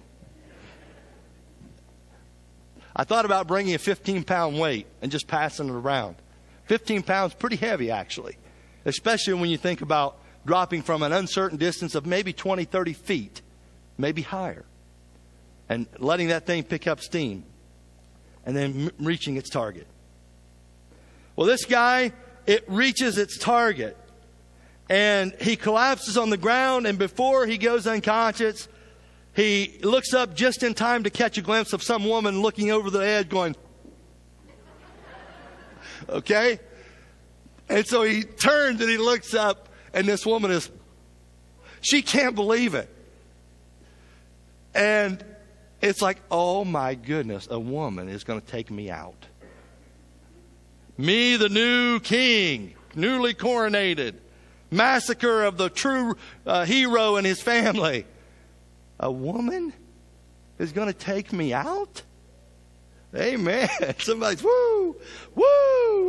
I thought about bringing a 15-pound weight and just passing it around. 15 pounds, pretty heavy, actually. Especially when you think about dropping from an uncertain distance of maybe 20, 30 feet, maybe higher, and letting that thing pick up steam, and then reaching its target. Well, this guy, it reaches its target, and he collapses on the ground, and before he goes unconscious, he looks up just in time to catch a glimpse of some woman looking over the edge going, okay? And so he turns and he looks up, and this woman she can't believe it. And it's like, oh my goodness, a woman is going to take me out. Me, the new king, newly coronated, massacre of the true hero and his family. A woman is going to take me out? Amen. Somebody's, woo,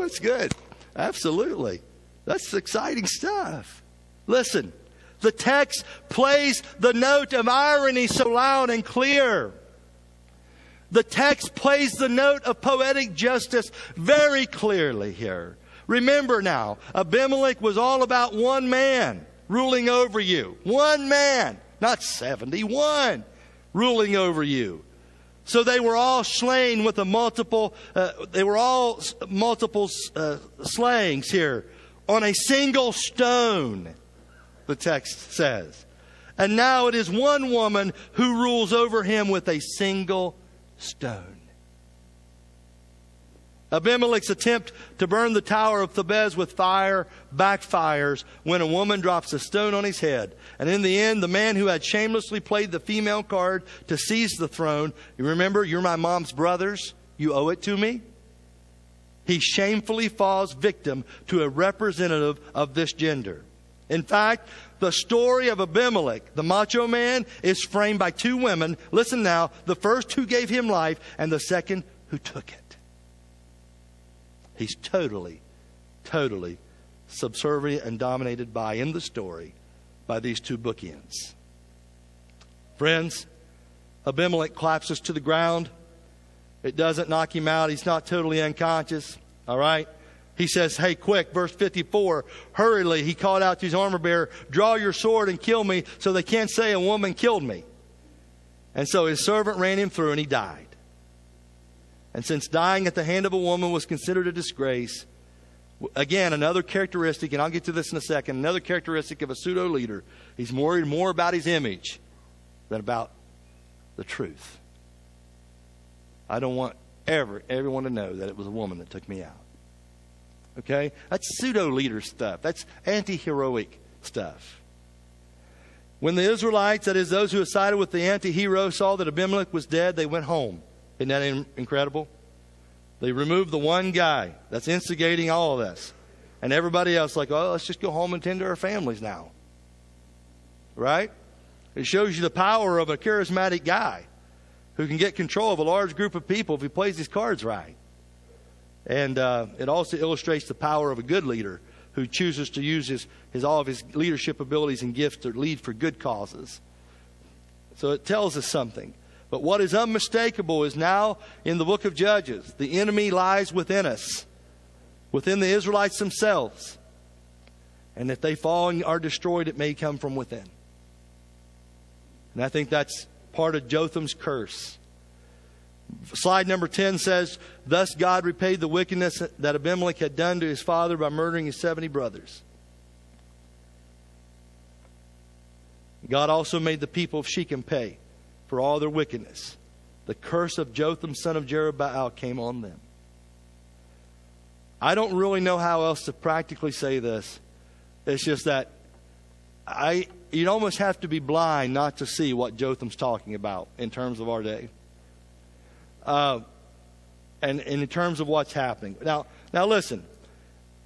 that's good. Absolutely. That's exciting stuff. Listen, the text plays the note of irony so loud and clear. The text plays the note of poetic justice very clearly here. Remember now, Abimelek was all about one man ruling over you. One man, not 71, ruling over you. So they were all slain with multiple slayings here on a single stone, the text says. And now it is one woman who rules over him with a single stone. Abimelek's attempt to burn the tower of Thebez with fire backfires when a woman drops a stone on his head. And in the end, the man who had shamelessly played the female card to seize the throne, you remember, you're my mom's brothers, you owe it to me? He shamefully falls victim to a representative of this gender. In fact, the story of Abimelek, the macho man, is framed by two women. Listen now, the first who gave him life and the second who took it. He's totally subservient and dominated in the story, by these two bookends. Friends, Abimelek collapses to the ground. It doesn't knock him out. He's not totally unconscious. All right? He says, hey, quick, verse 54, hurriedly, he called out to his armor bearer, draw your sword and kill me so they can't say a woman killed me. And so his servant ran him through and he died. And since dying at the hand of a woman was considered a disgrace, again, another characteristic, and I'll get to this in a second, another characteristic of a pseudo-leader, he's worried more about his image than about the truth. I don't want everyone to know that it was a woman that took me out. Okay? That's pseudo-leader stuff. That's anti-heroic stuff. When the Israelites, that is those who had sided with the anti-hero, saw that Abimelek was dead, they went home. Isn't that incredible? They removed the one guy that's instigating all of this. And everybody else like, oh, let's just go home and tend to our families now. Right? It shows you the power of a charismatic guy who can get control of a large group of people if he plays his cards right. And it also illustrates the power of a good leader who chooses to use all of his leadership abilities and gifts to lead for good causes. So it tells us something. But what is unmistakable is now in the book of Judges, the enemy lies within us, within the Israelites themselves. And if they fall and are destroyed, it may come from within. And I think that's part of Jotham's curse. Slide number 10 says, thus God repaid the wickedness that Abimelek had done to his father by murdering his 70 brothers. God also made the people of Shechem pay for all their wickedness. The curse of Jotham, son of Jerubbaal, came on them. I don't really know how else to practically say this. It's just that you'd almost have to be blind not to see what Jotham's talking about in terms of our day. And in terms of what's happening. Now listen.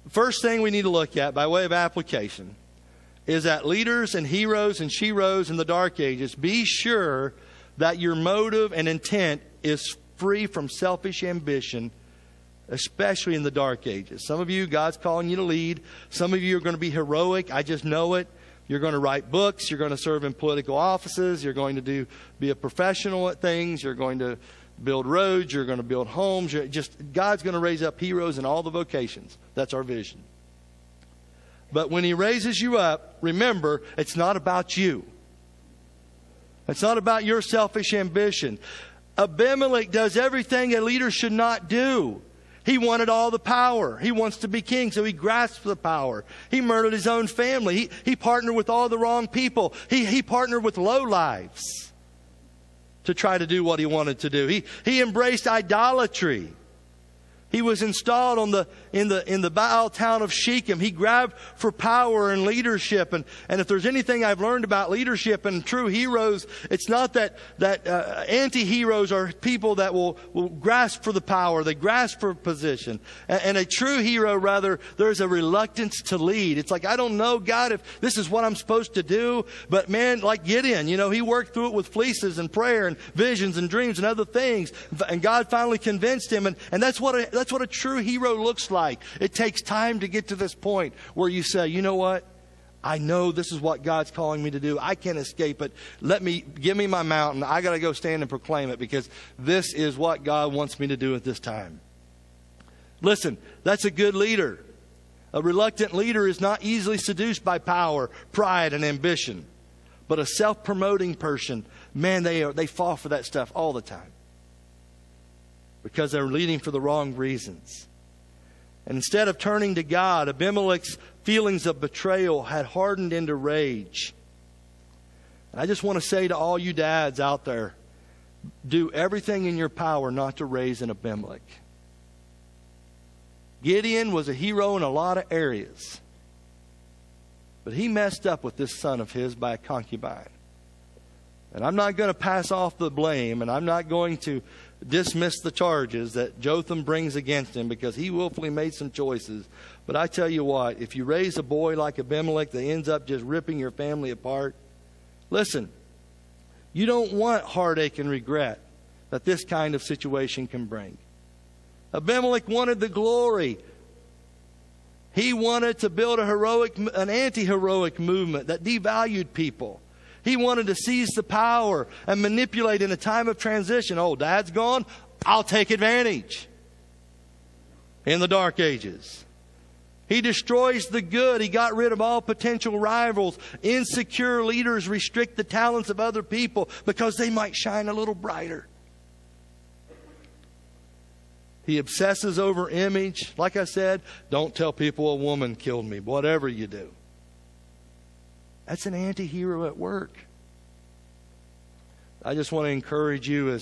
first thing we need to look at by way of application is that leaders and heroes and sheroes in the Dark Ages, be sure that your motive and intent is free from selfish ambition, especially in the Dark Ages. Some of you, God's calling you to lead. Some of you are going to be heroic. I just know it. You're going to write books. You're going to serve in political offices. You're going to be a professional at things. You're going to build roads. You're going to build homes. God's going to raise up heroes in all the vocations. That's our vision. But when He raises you up, remember, it's not about you. It's not about your selfish ambition. Abimelek does everything a leader should not do. He wanted all the power. He wants to be king, so he grasped the power. He murdered his own family. He partnered with all the wrong people. He partnered with lowlifes to try to do what he wanted to do. He embraced idolatry. He was installed in the Baal town of Shechem. He grabbed for power and leadership. And if there's anything I've learned about leadership and true heroes, it's not that anti-heroes are people that will grasp for the power. They grasp for position. And a true hero, rather, there's a reluctance to lead. It's like, I don't know, God, if this is what I'm supposed to do. But man, like Gideon, he worked through it with fleeces and prayer and visions and dreams and other things. And God finally convinced him. And that's what a true hero looks like. It takes time to get to this point where you say, you know what? I know this is what God's calling me to do. I can't escape it. Give me my mountain. I got to go stand and proclaim it because this is what God wants me to do at this time. Listen, that's a good leader. A reluctant leader is not easily seduced by power, pride, and ambition. But a self-promoting person, man, they fall for that stuff all the time. Because they're leading for the wrong reasons. And instead of turning to God, Abimelek's feelings of betrayal had hardened into rage. And I just want to say to all you dads out there, do everything in your power not to raise an Abimelek. Gideon was a hero in a lot of areas. But he messed up with this son of his by a concubine. And I'm not going to pass off the blame, and I'm not going to dismiss the charges that Jotham brings against him because he willfully made some choices. But I tell you what, if you raise a boy like Abimelek that ends up just ripping your family apart, listen, you don't want heartache and regret that this kind of situation can bring. Abimelek wanted the glory. He wanted to build an anti-heroic movement that devalued people. He wanted to seize the power and manipulate in a time of transition. Oh, Dad's gone? I'll take advantage. In the Dark Ages. He destroys the good. He got rid of all potential rivals. Insecure leaders restrict the talents of other people because they might shine a little brighter. He obsesses over image. Like I said, don't tell people a woman killed me, whatever you do. That's an anti-hero at work. I just want to encourage you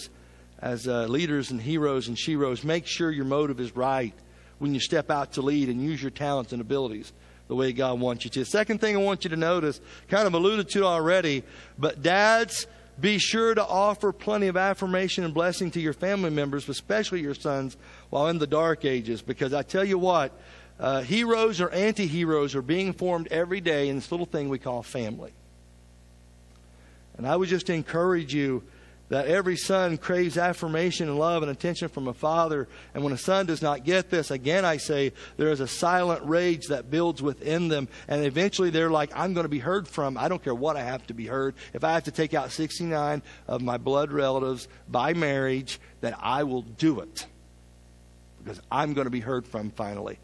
as leaders and heroes and sheroes, make sure your motive is right when you step out to lead and use your talents and abilities the way God wants you to. Second thing I want you to notice, kind of alluded to already, but dads, be sure to offer plenty of affirmation and blessing to your family members, especially your sons, while in the Dark Ages. Because I tell you what, heroes or anti-heroes are being formed every day in this little thing we call family. And I would just encourage you that every son craves affirmation and love and attention from a father. And when a son does not get this, again I say, there is a silent rage that builds within them. And eventually they're like, I'm going to be heard from. I don't care what I have to be heard. If I have to take out 69 of my blood relatives by marriage, then I will do it. Because I'm going to be heard from finally.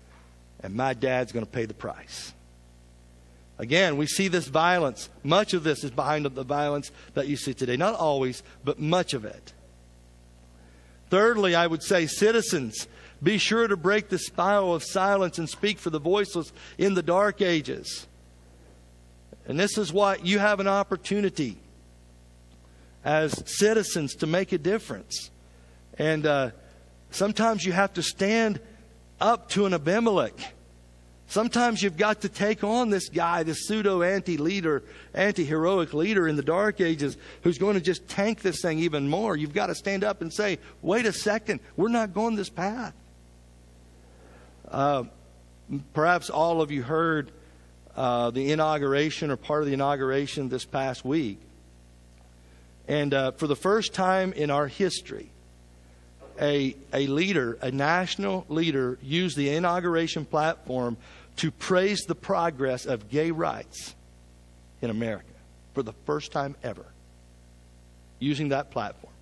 And my dad's going to pay the price. Again, we see this violence. Much of this is behind the violence that you see today. Not always, but much of it. Thirdly, I would say, citizens, be sure to break the spiral of silence and speak for the voiceless in the Dark Ages. And this is what you have an opportunity as citizens to make a difference. And sometimes you have to stand up to an Abimelek. Sometimes you've got to take on this guy, this pseudo-anti-leader, anti-heroic leader in the Dark Ages who's going to just tank this thing even more. You've got to stand up and say, wait a second, we're not going this path. Perhaps all of you heard the inauguration or part of the inauguration this past week. And for the first time in our history, a leader, a national leader, used the inauguration platform to praise the progress of gay rights in America. For the first time ever, using that platform.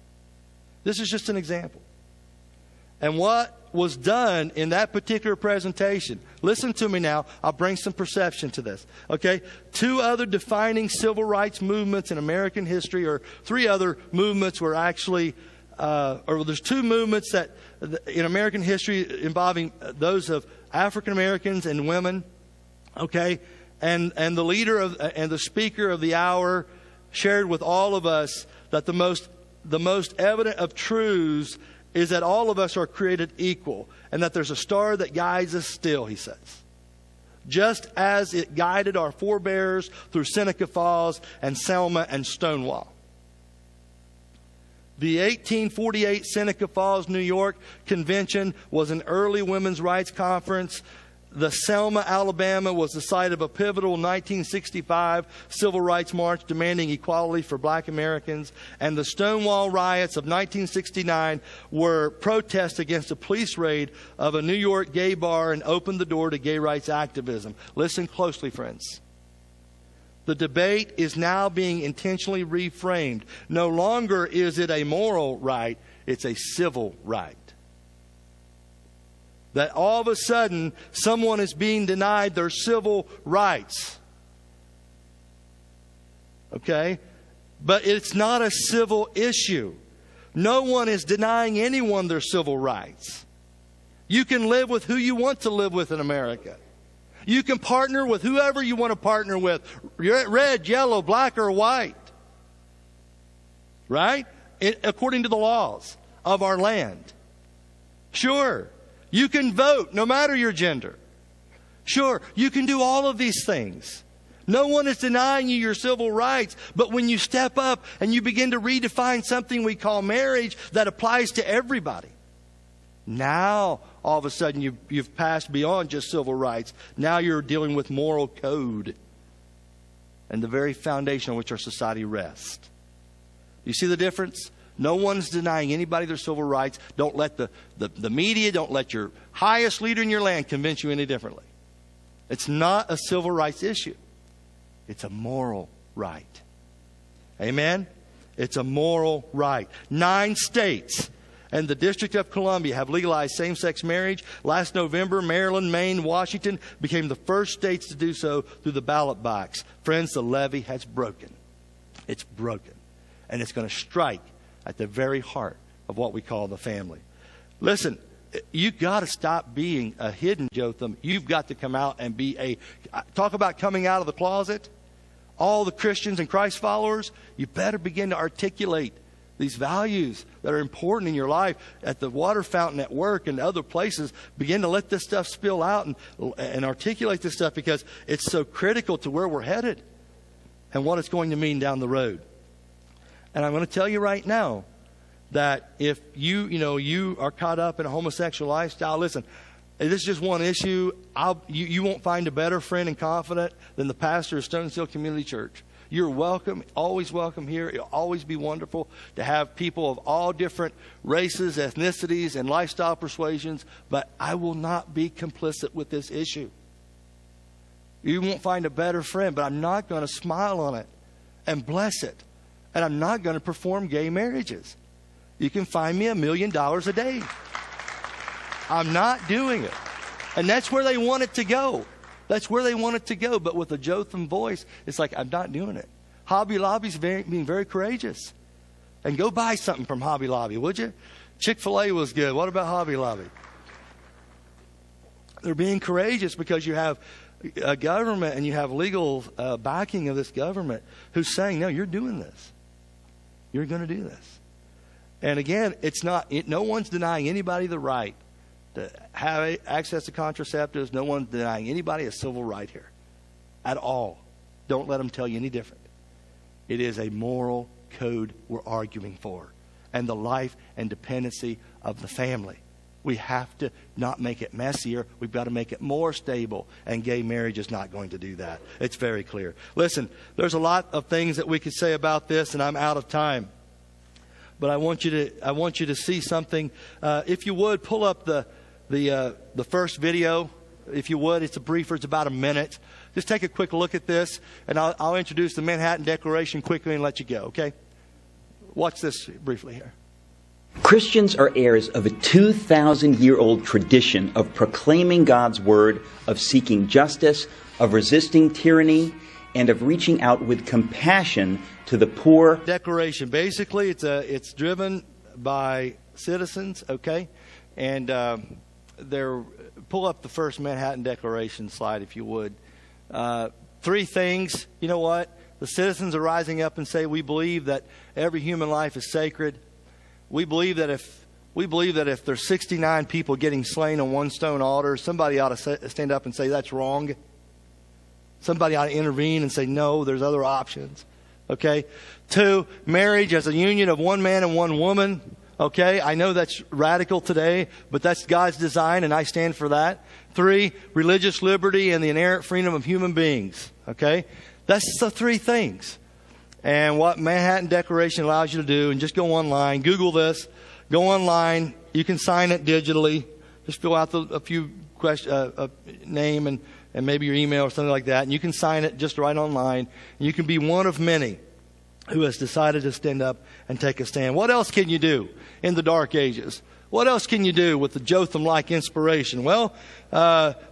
This is just an example. And what was done in that particular presentation, listen to me now, I'll bring some perception to this. Okay? 2 other defining civil rights movements in American history, or 3 other movements were actually, or there's 2 movements that in American history involving those of African Americans and women. Okay? And the leader of and the speaker of the hour shared with all of us that the most evident of truths is that all of us are created equal, and that there's a star that guides us still, he says. Just as it guided our forebears through Seneca Falls and Selma and Stonewall. The 1848 Seneca Falls, New York Convention was an early women's rights conference. The Selma, Alabama was the site of a pivotal 1965 civil rights march demanding equality for black Americans. And the Stonewall riots of 1969 were protests against a police raid of a New York gay bar and opened the door to gay rights activism. Listen closely, friends. The debate is now being intentionally reframed. No longer is it a moral right, it's a civil right. That all of a sudden, someone is being denied their civil rights. Okay? But it's not a civil issue. No one is denying anyone their civil rights. You can live with who you want to live with in America. You can partner with whoever you want to partner with. Red, yellow, black, or white. Right? According to the laws of our land. Sure. You can vote no matter your gender. Sure, you can do all of these things. No one is denying you your civil rights. But when you step up and you begin to redefine something we call marriage that applies to everybody, now all of a sudden you've passed beyond just civil rights. Now you're dealing with moral code and the very foundation on which our society rests. You see the difference? No one's denying anybody their civil rights. Don't let the media, don't let your highest leader in your land convince you any differently. It's not a civil rights issue. It's a moral right. Amen? It's a moral right. 9 states and the District of Columbia have legalized same-sex marriage. Last November, Maryland, Maine, Washington became the first states to do so through the ballot box. Friends, the levee has broken. It's broken. And it's going to strike at the very heart of what we call the family. Listen, you've got to stop being a hidden Jotham. You've got to come out and be a... Talk about coming out of the closet. All the Christians and Christ followers, you better begin to articulate these values that are important in your life. At the water fountain at work and other places, begin to let this stuff spill out and articulate this stuff, because it's so critical to where we're headed and what it's going to mean down the road. And I'm going to tell you right now that if you are caught up in a homosexual lifestyle, listen, this is just one issue. You won't find a better friend and confidant than the pastor of Stoneshill Community Church. You're welcome, always welcome here. It'll always be wonderful to have people of all different races, ethnicities, and lifestyle persuasions. But I will not be complicit with this issue. You won't find a better friend, but I'm not going to smile on it and bless it. And I'm not going to perform gay marriages. You can find me $1 million a day. I'm not doing it. And that's where they want it to go. That's where they want it to go. But with a Jotham voice, it's like, I'm not doing it. Hobby Lobby's being very courageous. And go buy something from Hobby Lobby, would you? Chick-fil-A was good. What about Hobby Lobby? They're being courageous because you have a government and you have legal backing of this government who's saying, no, you're doing this. You're going to do this. And again, no one's denying anybody the right to have access to contraceptives. No one's denying anybody a civil right here at all. Don't let them tell you any different. It is a moral code we're arguing for, and the life and dependency of the family. We have to not make it messier. We've got to make it more stable. And gay marriage is not going to do that. It's very clear. Listen, there's a lot of things that we could say about this, and I'm out of time. But I want you to see something. If you would, pull up the first video. If you would, it's a briefer. It's about a minute. Just take a quick look at this, and I'll introduce the Manhattan Declaration quickly and let you go, okay? Watch this briefly here. Christians are heirs of a 2,000-year-old tradition of proclaiming God's word, of seeking justice, of resisting tyranny, and of reaching out with compassion to the poor. Declaration. Basically, it's driven by citizens, okay? And pull up the first Manhattan Declaration slide, if you would. 3 things. You know what? The citizens are rising up and say, we believe that every human life is sacred. We believe that if there's 69 people getting slain on one stone altar, somebody ought to stand up and say that's wrong. Somebody ought to intervene and say, no, there's other options. Okay? 2, marriage as a union of one man and one woman. Okay? I know that's radical today, but that's God's design, and I stand for that. 3, religious liberty and the inerrant freedom of human beings. Okay? That's the 3 things. And what Manhattan Declaration allows you to do, and just go online, Google this, go online, you can sign it digitally, just fill out a few questions, name and maybe your email or something like that, and you can sign it just right online, and you can be one of many who has decided to stand up and take a stand. What else can you do in the dark ages? What else can you do with the Jotham-like inspiration? Well,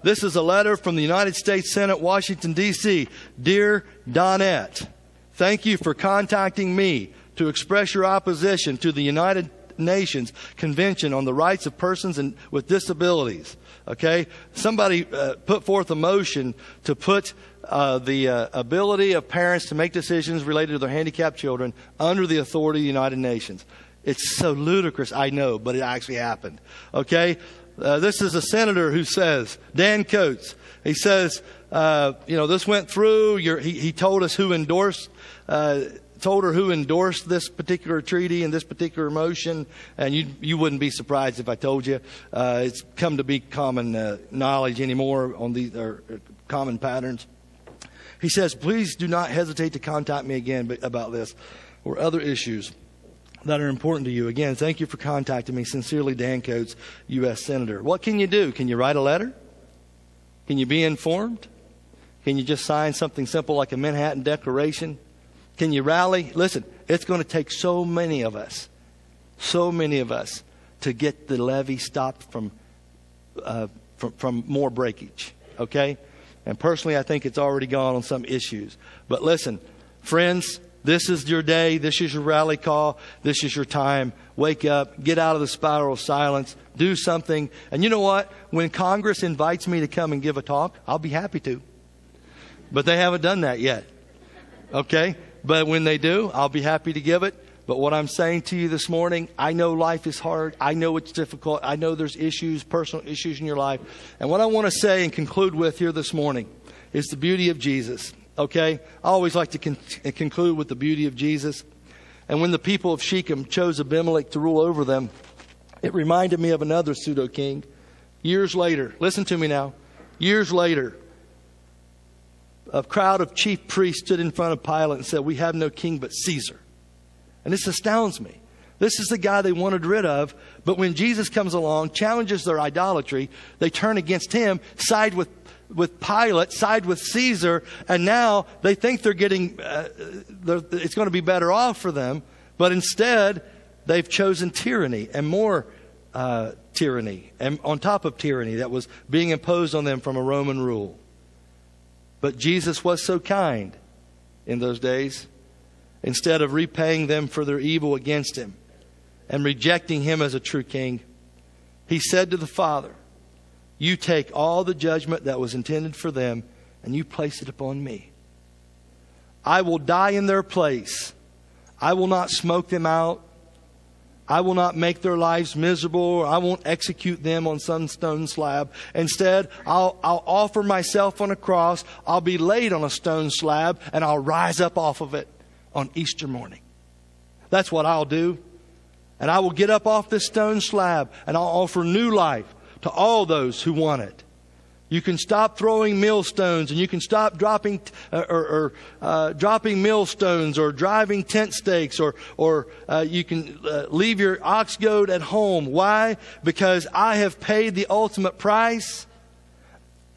this is a letter from the United States Senate, Washington, D.C. Dear Donette, thank you for contacting me to express your opposition to the United Nations Convention on the Rights of Persons with Disabilities. Okay? Somebody put forth a motion to put the ability of parents to make decisions related to their handicapped children under the authority of the United Nations. It's so ludicrous, I know, but it actually happened. Okay? This is a senator who says, Dan Coates, he says, this went through. He told us who endorsed this particular treaty and this particular motion, and you wouldn't be surprised if I told you. It's come to be common knowledge anymore on these common patterns. He says, please do not hesitate to contact me again about this or other issues that are important to you. Again, thank you for contacting me. Sincerely, Dan Coates, U.S. Senator. What can you do? Can you write a letter? Can you be informed? Can you just sign something simple like a Manhattan Declaration? Can you rally? Listen, it's going to take so many of us to get the levee stopped from more breakage. Okay? And personally, I think it's already gone on some issues. But listen, friends, this is your day. This is your rally call. This is your time. Wake up. Get out of the spiral of silence. Do something. And you know what? When Congress invites me to come and give a talk, I'll be happy to. But they haven't done that yet. Okay? But when they do, I'll be happy to give it. But what I'm saying to you this morning, I know life is hard. I know it's difficult. I know there's issues, personal issues in your life. And what I want to say and conclude with here this morning is the beauty of Jesus. Okay? I always like to conclude with the beauty of Jesus. And when the people of Shechem chose Abimelek to rule over them, it reminded me of another pseudo-king. Years later, listen to me now. Years later, a crowd of chief priests stood in front of Pilate and said, we have no king but Caesar. And this astounds me. This is the guy they wanted rid of. But when Jesus comes along, challenges their idolatry, they turn against him, side with Pilate, side with Caesar, and now they think they're getting, it's going to be better off for them. But instead, they've chosen tyranny and more tyranny, and on top of tyranny that was being imposed on them from a Roman rule. But Jesus was so kind in those days. Instead of repaying them for their evil against him and rejecting him as a true king, he said to the Father, you take all the judgment that was intended for them and you place it upon me. I will die in their place. I will not smoke them out. I will not make their lives miserable. I won't execute them on some stone slab. Instead, I'll offer myself on a cross. I'll be laid on a stone slab and I'll rise up off of it on Easter morning. That's what I'll do. And I will get up off this stone slab and I'll offer new life to all those who want it. You can stop throwing millstones, and you can stop dropping dropping millstones or driving tent stakes, or you can leave your ox goad at home. Why? Because I have paid the ultimate price.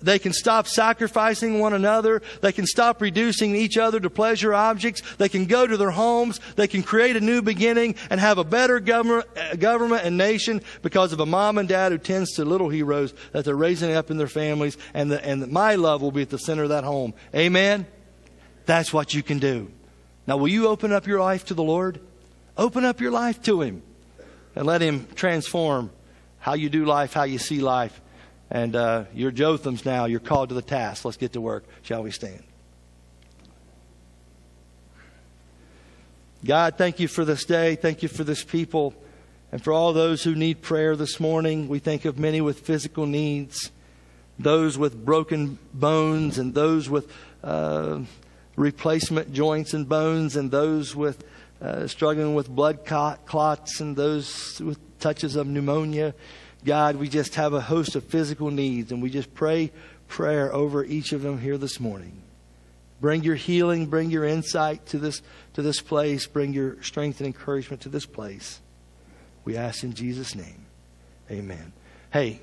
They can stop sacrificing one another. They can stop reducing each other to pleasure objects. They can go to their homes. They can create a new beginning and have a better government and nation because of a mom and dad who tends to little heroes that they're raising up in their families. And my love will be at the center of that home. Amen? That's what you can do. Now, will you open up your life to the Lord? Open up your life to Him and let Him transform how you do life, how you see life. And you're Jothams now. You're called to the task. Let's get to work. Shall we stand? God, thank you for this day. Thank you for this people. And for all those who need prayer this morning. We think of many with physical needs. Those with broken bones. And those with replacement joints and bones. And those with struggling with blood clots. And those with touches of pneumonia. God, we just have a host of physical needs, and we just pray prayer over each of them here this morning. Bring your healing, bring your insight to this place, bring your strength and encouragement to this place. We ask in Jesus' name. Amen. Hey.